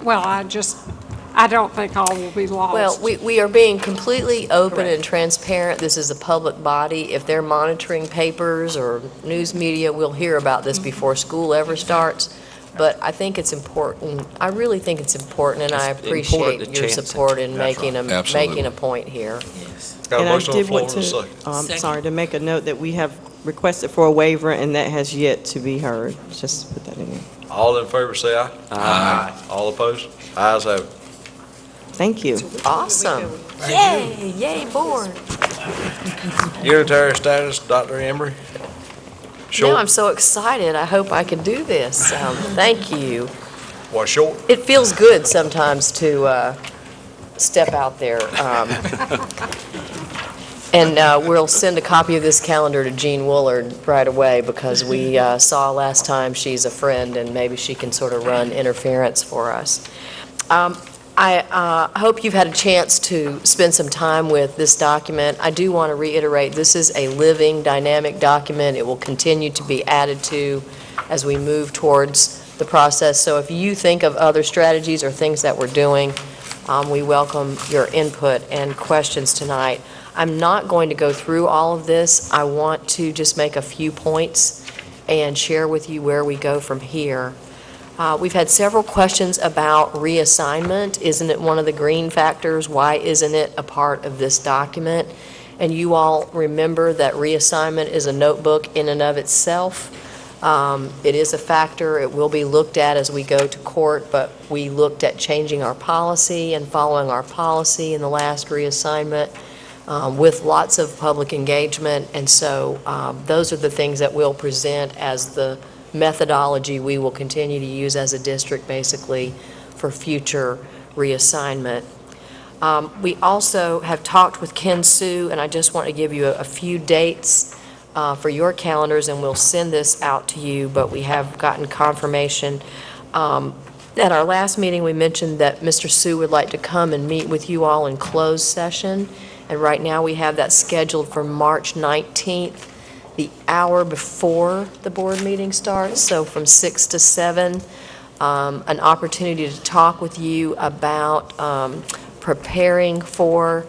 [SPEAKER 12] Well, I don't think all will be lost.
[SPEAKER 2] Well, we are being completely open and transparent. This is a public body. If they're monitoring papers or news media, we'll hear about this before school ever starts. But I think it's important, I really think it's important, and I
[SPEAKER 8] It's important to
[SPEAKER 2] appreciate your
[SPEAKER 8] chance it.
[SPEAKER 2] support in
[SPEAKER 15] That's
[SPEAKER 2] making
[SPEAKER 15] right.
[SPEAKER 2] making a point here.
[SPEAKER 7] Got a
[SPEAKER 22] And I
[SPEAKER 7] motion on the
[SPEAKER 22] did
[SPEAKER 7] floor
[SPEAKER 22] want
[SPEAKER 7] and a
[SPEAKER 22] to,
[SPEAKER 7] second.
[SPEAKER 22] sorry, to make a note that we have requested for a waiver, and that has yet to be heard. Just put that in there.
[SPEAKER 7] All in favor, say aye. Aye. All opposed? Ayes have it.
[SPEAKER 22] Thank you.
[SPEAKER 2] Awesome. Yay, yay, board.
[SPEAKER 7] Unitary status, Dr. Emery?
[SPEAKER 2] Now
[SPEAKER 7] Short?
[SPEAKER 2] I'm so excited. I hope I can do this. Thank you.
[SPEAKER 7] What, short?
[SPEAKER 2] It feels good sometimes to step out there. And we'll send a copy of this calendar to Jean Woolard right away, because we saw last time she's a friend, and maybe she can sort of run interference for us. I hope you've had a chance to spend some time with this document. I do want to reiterate, this is a living, dynamic document. It will continue to be added to as we move towards the process. So if you think of other strategies or things that we're doing, we welcome your input and questions tonight. I'm not going to go through all of this. I want to just make a few points and share with you where we go from here. We've had several questions about reassignment. Isn't it one of the green factors? Why isn't it a part of this document? And you all remember that reassignment is a notebook in and of itself. It is a factor. It will be looked at as we go to court, but we looked at changing our policy and following our policy in the last reassignment with lots of public engagement. And so those are the things that we'll present as the methodology we will continue to use as a district, basically, for future reassignment. We also have talked with Ken Sue, and I just want to give you a few dates for your calendars, and we'll send this out to you, but we have gotten confirmation. At our last meeting, we mentioned that Mr. Sue would like to come and meet with you all in closed session, and right now we have that scheduled for March 19th, the hour before the board meeting starts, so from 6 to 7, an opportunity to talk with you about preparing for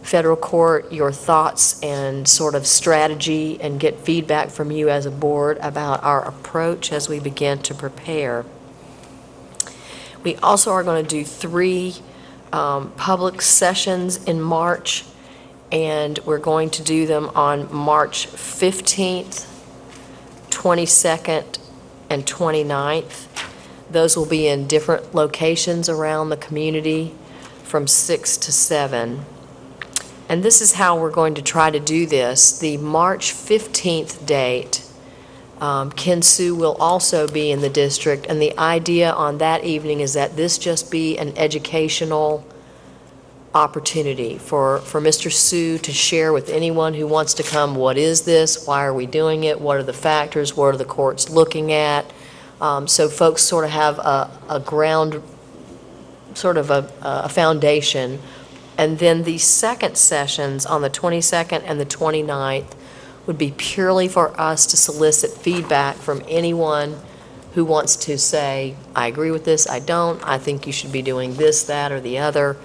[SPEAKER 2] federal court, your thoughts and sort of strategy, and get feedback from you as a board about our approach as we begin to prepare. We also are going to do 3 public sessions in March, and we're going to do them on March 15th, 22nd, and 29th. Those will be in different locations around the community from 6 to 7. And this is how we're going to try to do this. The March 15th date, Ken Sue will also be in the district, and the idea on that evening is that this just be an educational opportunity for Mr. Sue to share with anyone who wants to come, what is this, why are we doing it, what are the factors, what are the courts looking at, so folks sort of have a ground, sort of a foundation. And then the second sessions on the 22nd and the 29th would be purely for us to solicit feedback from anyone who wants to say, I agree with this, I don't, I think you should be doing this, that, or the other.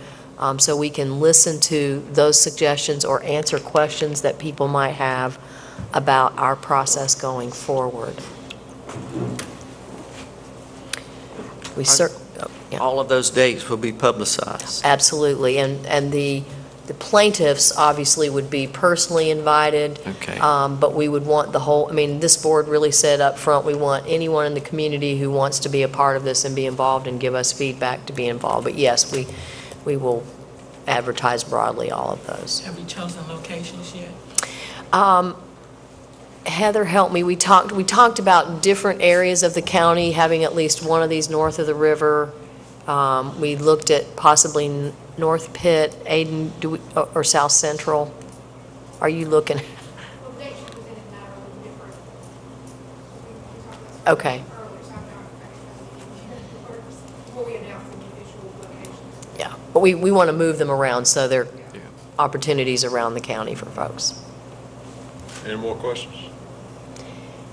[SPEAKER 2] So we can listen to those suggestions or answer questions that people might have about our process going forward.
[SPEAKER 8] All of those dates will be publicized.
[SPEAKER 2] Absolutely, and the The plaintiffs obviously would be personally invited.
[SPEAKER 8] Okay.
[SPEAKER 2] But we would want the whole, I mean, this board really said up front, we want anyone in the community who wants to be a part of this and be involved and give us feedback to be involved. But yes, we will advertise broadly all of those.
[SPEAKER 5] Have you chosen locations yet?
[SPEAKER 2] Heather, help me. We talked about different areas of the county having at least one of these north of the river. We looked at possibly North Pitt, Aden, or South Central. Are you looking? Okay. Yeah, but we want to move them around so there are opportunities around the county for folks.
[SPEAKER 7] Any more questions?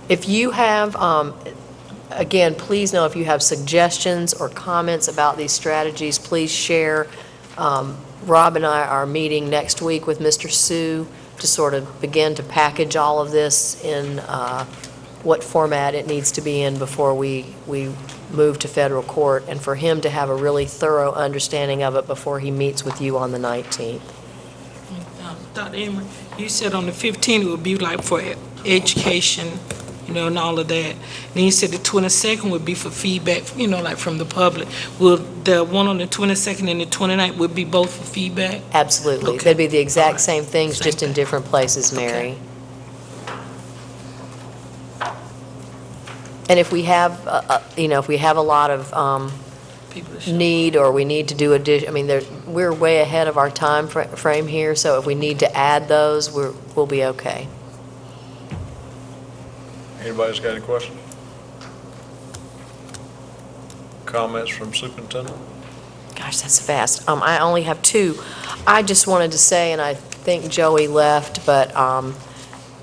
[SPEAKER 2] If you have, again, please know if you have suggestions or comments about these strategies, please share. Rob and I are meeting next week with Mr. Sue to sort of begin to package all of this in what format it needs to be in before we move to federal court, and for him to have a really thorough understanding of it before he meets with you on the 19th.
[SPEAKER 5] Dr. Emery, you said on the 15th it would be like for education, you know, and all of that. Then you said the 22nd would be for feedback, you know, like from the public. Will the one on the 22nd and the 29th would be both for feedback?
[SPEAKER 2] Absolutely.
[SPEAKER 5] Okay.
[SPEAKER 2] They'd be the exact same things, just in different places, Mary. And if we have, you know, if we have a lot of need, or we need to do I mean, we're way ahead of our time frame here, so if we need to add those, we'll be okay.
[SPEAKER 7] Anybody's got any questions? Comments from superintendent?
[SPEAKER 2] Gosh, that's fast. I only have two. I just wanted to say, and I think Joey left, but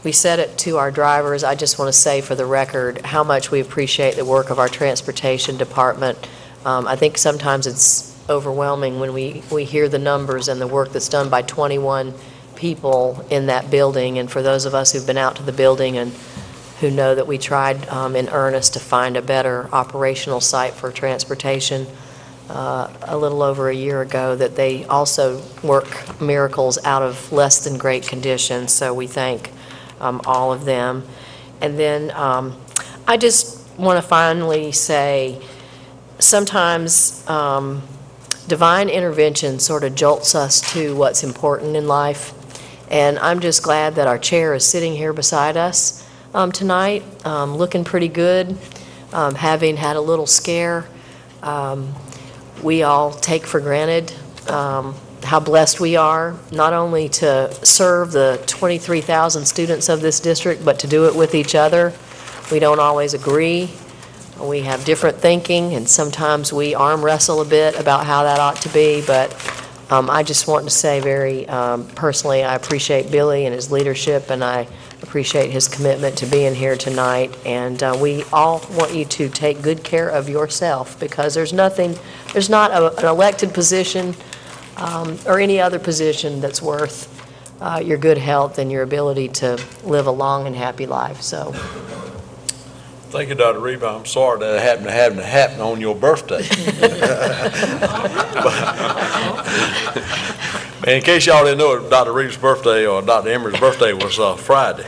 [SPEAKER 2] we said it to our drivers. I just want to say for the record how much we appreciate the work of our transportation department. I think sometimes it's overwhelming when we hear the numbers and the work that's done by 21 people in that building. And for those of us who've been out to the building and who know that we tried in earnest to find a better operational site for transportation a little over a year ago, that they also work miracles out of less than great conditions. So we thank all of them. And then I just want to finally say, sometimes divine intervention sort of jolts us to what's important in life. And I'm just glad that our chair is sitting here beside us tonight, looking pretty good, having had a little scare. We all take for granted how blessed we are, not only to serve the 23,000 students of this district, but to do it with each other. We don't always agree. We have different thinking, and sometimes we arm wrestle a bit about how that ought to be, but I just want to say very personally, I appreciate Billy and his leadership, and I appreciate his commitment to being here tonight. And we all want you to take good care of yourself, because there's not an elected position or any other position that's worth your good health and your ability to live a long and happy life. So.
[SPEAKER 7] Thank you, Dr. Reba. I'm sorry that it happened to happen on your birthday. In case y'all didn't know, Dr. Reeves' birthday or Dr. Emery's birthday was Friday.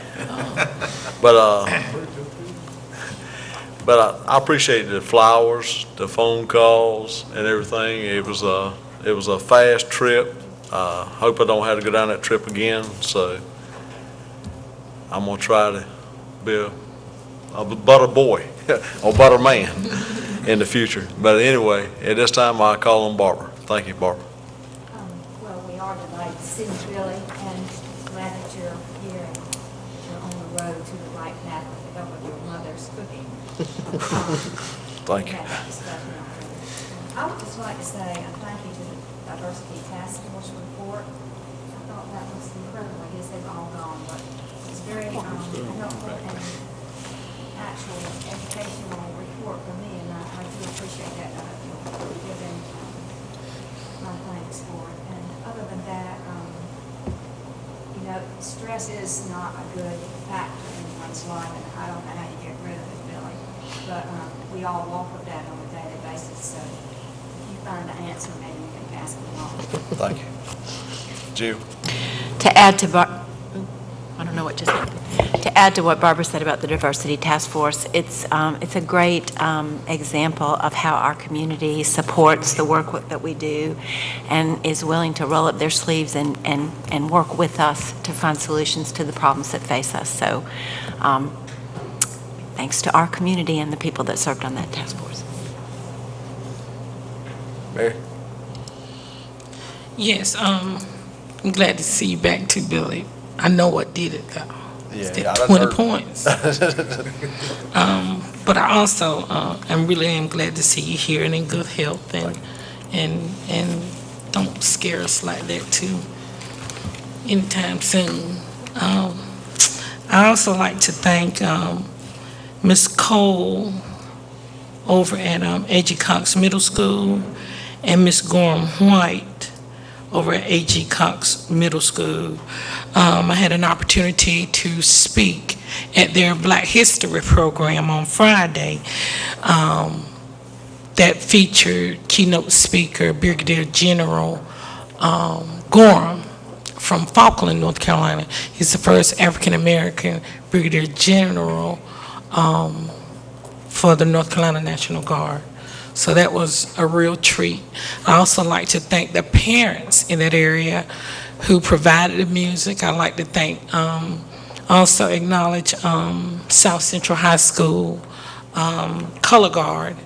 [SPEAKER 7] But I appreciate the flowers, the phone calls, and everything. It was a fast trip. Hope I don't have to go down that trip again. So I'm gonna try to be a butter boy or butter man in the future. But anyway, at this time I call on Barbara. Thank you, Barbara.
[SPEAKER 14] Well, we are delighted to see you, Billy, and glad that you're here and you're on the road to the right path with the help of your mother's cooking.
[SPEAKER 7] Thank you.
[SPEAKER 14] I would just like to say a thank you to the Diversity Task Force report. I thought that was incredible. I guess they've all gone, but it's very helpful and actual educational report for me, and I do appreciate that. I've given my thanks for it. And other than that, you know, stress is not a good factor in one's life, and I don't know how you get rid of it, Billy. But we all walk with that on a daily basis, so if you find the answer, maybe you can pass it along.
[SPEAKER 7] Thank you. Jill?
[SPEAKER 3] To add to I don't know what just happened. To add to what Barbara said about the Diversity Task Force, it's a great example of how our community supports the work that we do and is willing to roll up their sleeves and work with us to find solutions to the problems that face us. So thanks to our community and the people that served on that task force.
[SPEAKER 7] Mary?
[SPEAKER 5] Yes, I'm glad to see you back too, Billy. I know what did it though.
[SPEAKER 7] Yeah,
[SPEAKER 5] 20 points. But I also am glad to see you here and in good health and don't scare us like that too anytime soon. I also like to thank Ms. Cole over at A.G. Cox Middle School and Ms. Gorham White over at A.G. Cox Middle School. I had an opportunity to speak at their Black History program on Friday that featured keynote speaker Brigadier General Gorham from Falkland, North Carolina. He's the first African-American Brigadier General for the North Carolina National Guard. So that was a real treat. I also like to thank the parents in that area who provided the music. I like to thank, also acknowledge South Central High School Color Guard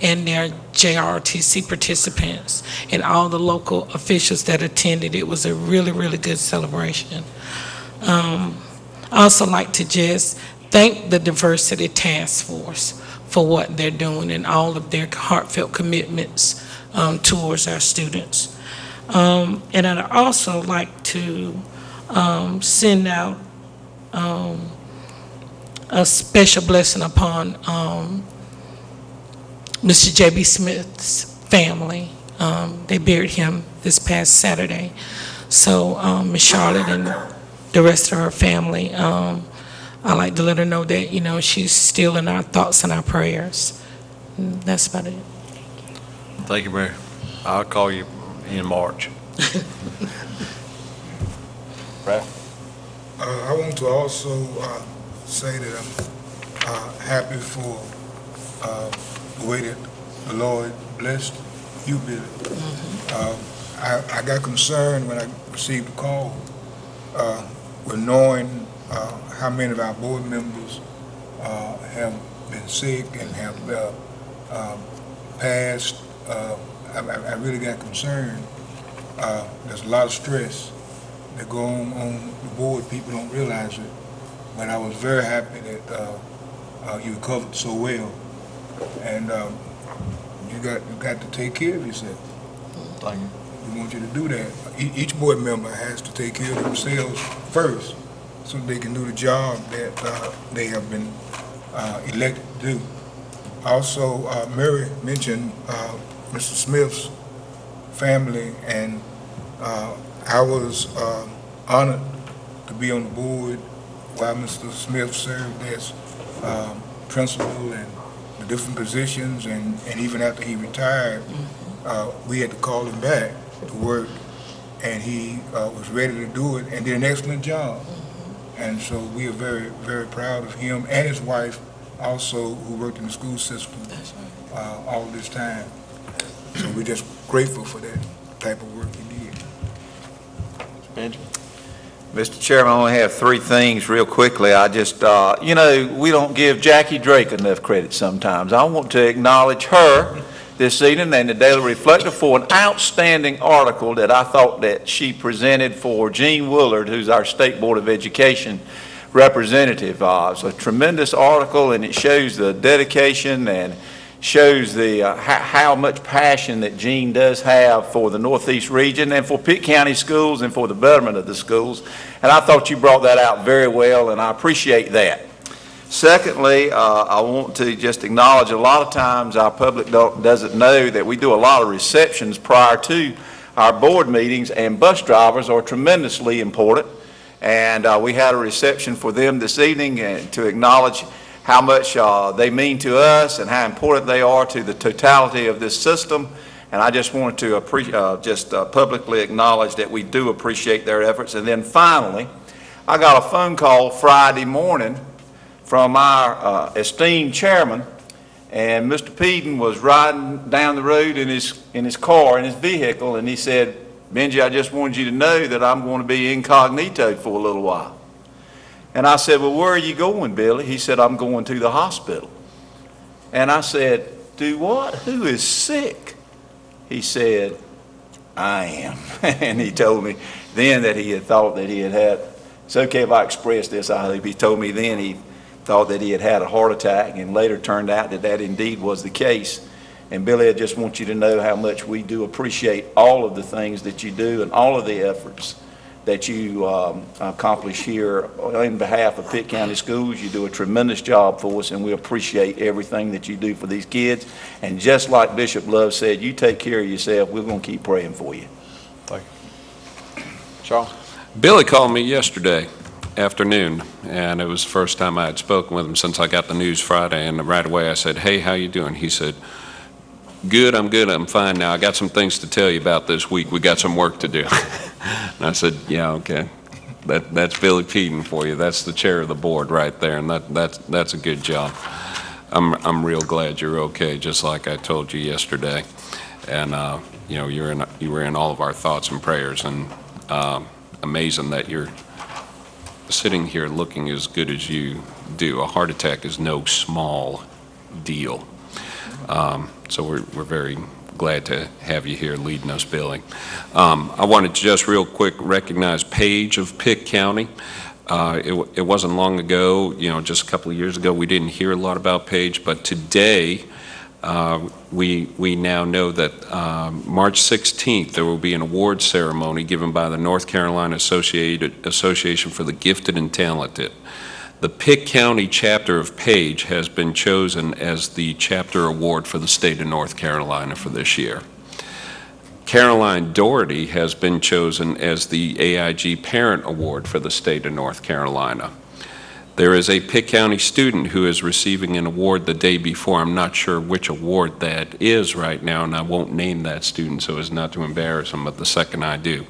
[SPEAKER 5] and their JROTC participants and all the local officials that attended. It was a really, really good celebration. I also like to just thank the Diversity Task Force for what they're doing and all of their heartfelt commitments towards our students. And I'd also like to send out a special blessing upon Mr. J.B. Smith's family. They buried him this past Saturday. So Ms. Charlotte and the rest of her family, I like to let her know that, you know, she's still in our thoughts and our prayers. And that's about it.
[SPEAKER 7] Thank you, Mary. I'll call you in March. Ralph?
[SPEAKER 21] I want to also say that I'm happy for the way that the Lord blessed you, Billy. I got concerned when I received the call with knowing how many of our board members have been sick and have passed. I really got concerned. There's a lot of stress that go on the board. People don't realize it. But I was very happy that you recovered so well. And you got to take care of yourself.
[SPEAKER 7] Thank you.
[SPEAKER 21] We want you to do that. Each board member has to take care of themselves first so they can do the job that they have been elected to do. Also, Mary mentioned Mr. Smith's family, and I was honored to be on the board while Mr. Smith served as principal and the different positions, and even after he retired, we had to call him back to work, and he was ready to do it and did an excellent job. And so we are very, very proud of him and his wife also, who worked in the school system all this time. So we're just grateful for that type of work he did.
[SPEAKER 7] Benjamin?
[SPEAKER 19] Mr. Chairman, I only have three things real quickly. I just, you know, we don't give Jackie Drake enough credit sometimes. I want to acknowledge her this evening and the Daily Reflector for an outstanding article that I thought that she presented for Gene Woolard, who's our State Board of Education representative. It's a tremendous article, and it shows the dedication and shows the how much passion that Gene does have for the Northeast region and for Pitt County schools and for the betterment of the schools. And I thought you brought that out very well, and I appreciate that. Secondly, I want to just acknowledge a lot of times our public doesn't know that we do a lot of receptions prior to our board meetings, and bus drivers are tremendously important. And we had a reception for them this evening to acknowledge how much they mean to us and how important they are to the totality of this system. And I just wanted to publicly acknowledge that we do appreciate their efforts. And then finally, I got a phone call Friday morning from our esteemed chairman, and Mr. Peden was riding down the road in his car, in his vehicle, and he said, "Benji, I just wanted you to know that I'm going to be incognito for a little while." And I said, "Well, where are you going, Billy?" He said, "I'm going to the hospital." And I said, "Do what? Who is sick?" He said, "I am." And he told me then that he had thought that he had, it's okay if I express this, I hope, he told me then he thought that he had had a heart attack, and later turned out that that indeed was the case. And Billy, I just want you to know how much we do appreciate all of the things that you do and all of the efforts that you accomplish here on behalf of Pitt County Schools. You do a tremendous job for us, and we appreciate everything that you do for these kids. And just like Bishop Love said, you take care of yourself. We're going to keep praying for you.
[SPEAKER 7] Thank you. Charles?
[SPEAKER 6] Billy called me yesterday afternoon, and it was the first time I had spoken with him since I got the news Friday, and right away I said, "Hey, how you doing?" He said, good, I'm fine now. I got some things to tell you about this week. We got some work to do." And I said, "Yeah, okay. That's Billy Peden for you. That's the chair of the board right there, and that's a good job. I'm real glad you're okay, just like I told you yesterday. And you know, you were in all of our thoughts and prayers, and amazing that you're sitting here looking as good as you do. A heart attack is no small deal. So we're very glad to have you here leading us, Billy. I wanted to just real quick recognize Paige of Pitt County. It wasn't long ago, you know, just a couple of years ago, we didn't hear a lot about Paige, but today we now know that March 16th there will be an award ceremony given by the North Carolina Association for the Gifted and Talented. The Pitt County chapter of Paige has been chosen as the chapter award for the state of North Carolina for this year. Caroline Doherty has been chosen as the AIG Parent Award for the state of North Carolina. There is a Pitt County student who is receiving an award the day before. I'm not sure which award that is right now, and I won't name that student so as not to embarrass him, but the second I do,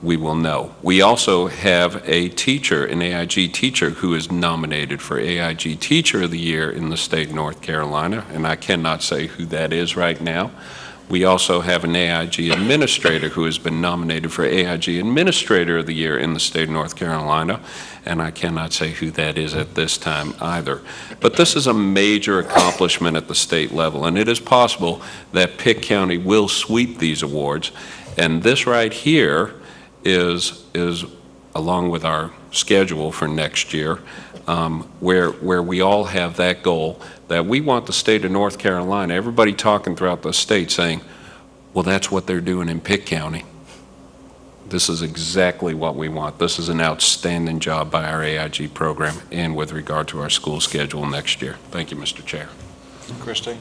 [SPEAKER 6] we will know. We also have a teacher, an AIG teacher, who is nominated for AIG Teacher of the Year in the state of North Carolina, and I cannot say who that is right now. We also have an AIG administrator who has been nominated for AIG Administrator of the Year in the state of North Carolina, and I cannot say who that is at this time either. But this is a major accomplishment at the state level, and it is possible that Pitt County will sweep these awards. And this right here is along with our schedule for next year, where we all have that goal that we want the state of North Carolina, everybody talking throughout the state saying, well, that's what they're doing in Pitt County. This is exactly what we want. This is an outstanding job by our AIG program and with regard to our school schedule next year. Thank you, Mr. Chair.
[SPEAKER 7] Christine?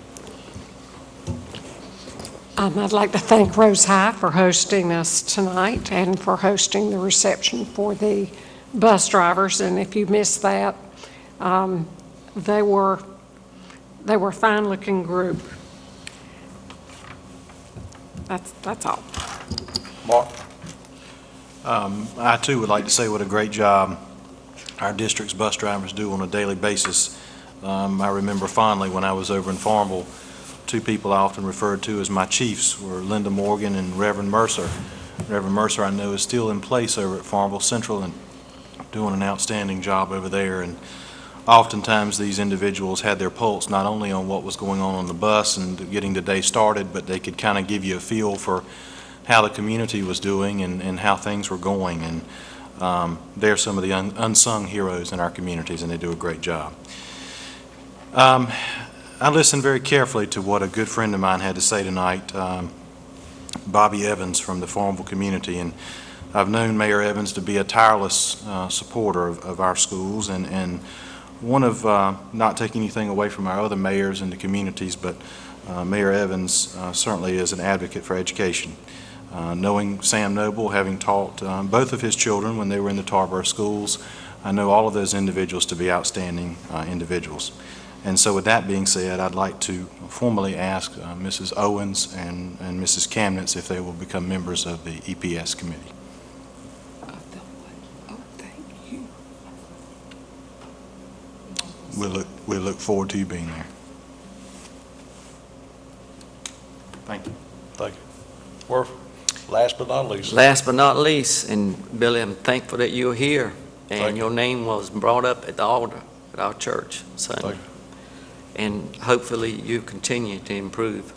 [SPEAKER 12] I'd like to thank Rose High for hosting us tonight and for hosting the reception for the bus drivers. And if you missed that, they were a fine-looking group. That's all.
[SPEAKER 7] Mark?
[SPEAKER 15] I too would like to say what a great job our district's bus drivers do on a daily basis. I remember fondly when I was over in Farmville, two people I often referred to as my chiefs were Linda Morgan and Reverend Mercer. Reverend Mercer, I know, is still in place over at Farmville Central and doing an outstanding job over there. And oftentimes these individuals had their pulse not only on what was going on the bus and getting the day started, but they could kind of give you a feel for how the community was doing and how things were going. And they're some of the unsung heroes in our communities, and they do a great job. I listened very carefully to what a good friend of mine had to say tonight, Bobby Evans from the Farmville community, and I've known Mayor Evans to be a tireless supporter of our schools, and one of, not taking anything away from our other mayors in the communities, but Mayor Evans certainly is an advocate for education. Knowing Sam Noble, having taught both of his children when they were in the Tarboro schools, I know all of those individuals to be outstanding individuals. And so with that being said, I'd like to formally ask Mrs. Owens and Mrs. Kamnitz if they will become members of the EPS committee. We'll look forward to you being there. Thank you.
[SPEAKER 7] Thank you. Worth, last but not least.
[SPEAKER 8] Last but not least, and Billy, I'm thankful that you're here, and your name was brought up at the altar at our church Sunday. And hopefully you continue to improve.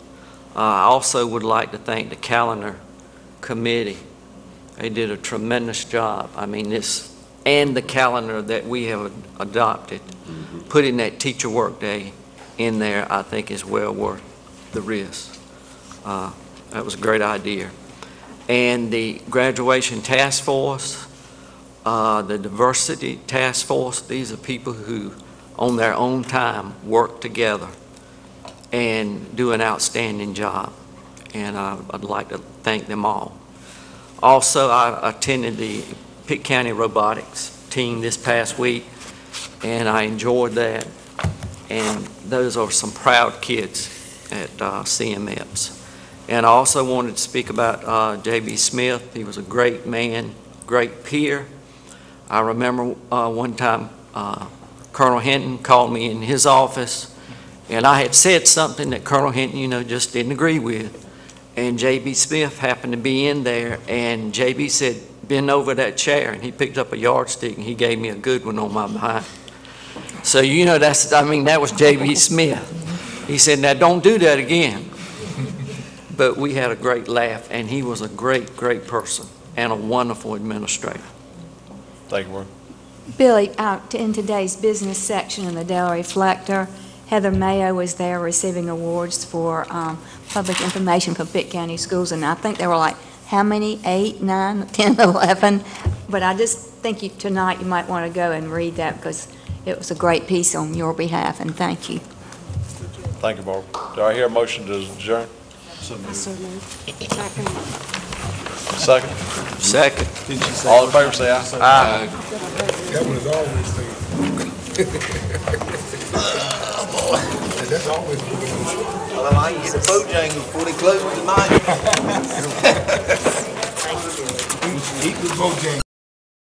[SPEAKER 8] I also would like to thank the calendar committee. They did a tremendous job. I mean, this and the calendar that we have adopted, putting that teacher work day in there, I think is well worth the risk. That was a great idea. And the graduation task force, the diversity task force, these are people who on their own time work together and do an outstanding job. And I'd like to thank them all. Also, I attended the Pitt County Robotics team this past week, and I enjoyed that. And those are some proud kids at CMEPS. And I also wanted to speak about J.B. Smith. He was a great man, great peer. I remember one time Colonel Hinton called me in his office, and I had said something that Colonel Hinton, just didn't agree with. And J.B. Smith happened to be in there, and J.B. said, bend over that chair, and he picked up a yardstick, and he gave me a good one on my behind. So, that was J.B. Smith. He said, now don't do that again. But we had a great laugh, and he was a great, great person and a wonderful administrator.
[SPEAKER 7] Thank you, Warren.
[SPEAKER 14] Billy, in today's business section in the Daily Reflector, Heather Mayo was there receiving awards for public information for Pitt County Schools, and I think there were like, how many? 8, 9, 10, 11? But I just think tonight you might want to go and read that because it was a great piece on your behalf, and thank you.
[SPEAKER 7] Thank you, Barbara. Do I hear a motion to adjourn? Second.
[SPEAKER 8] Second.
[SPEAKER 7] All in favor, say aye.
[SPEAKER 8] Aye.
[SPEAKER 21] That was always there. That's always the motion.
[SPEAKER 19] Well, I get the Bojangles before they close tonight.
[SPEAKER 21] Eat the Bojangles.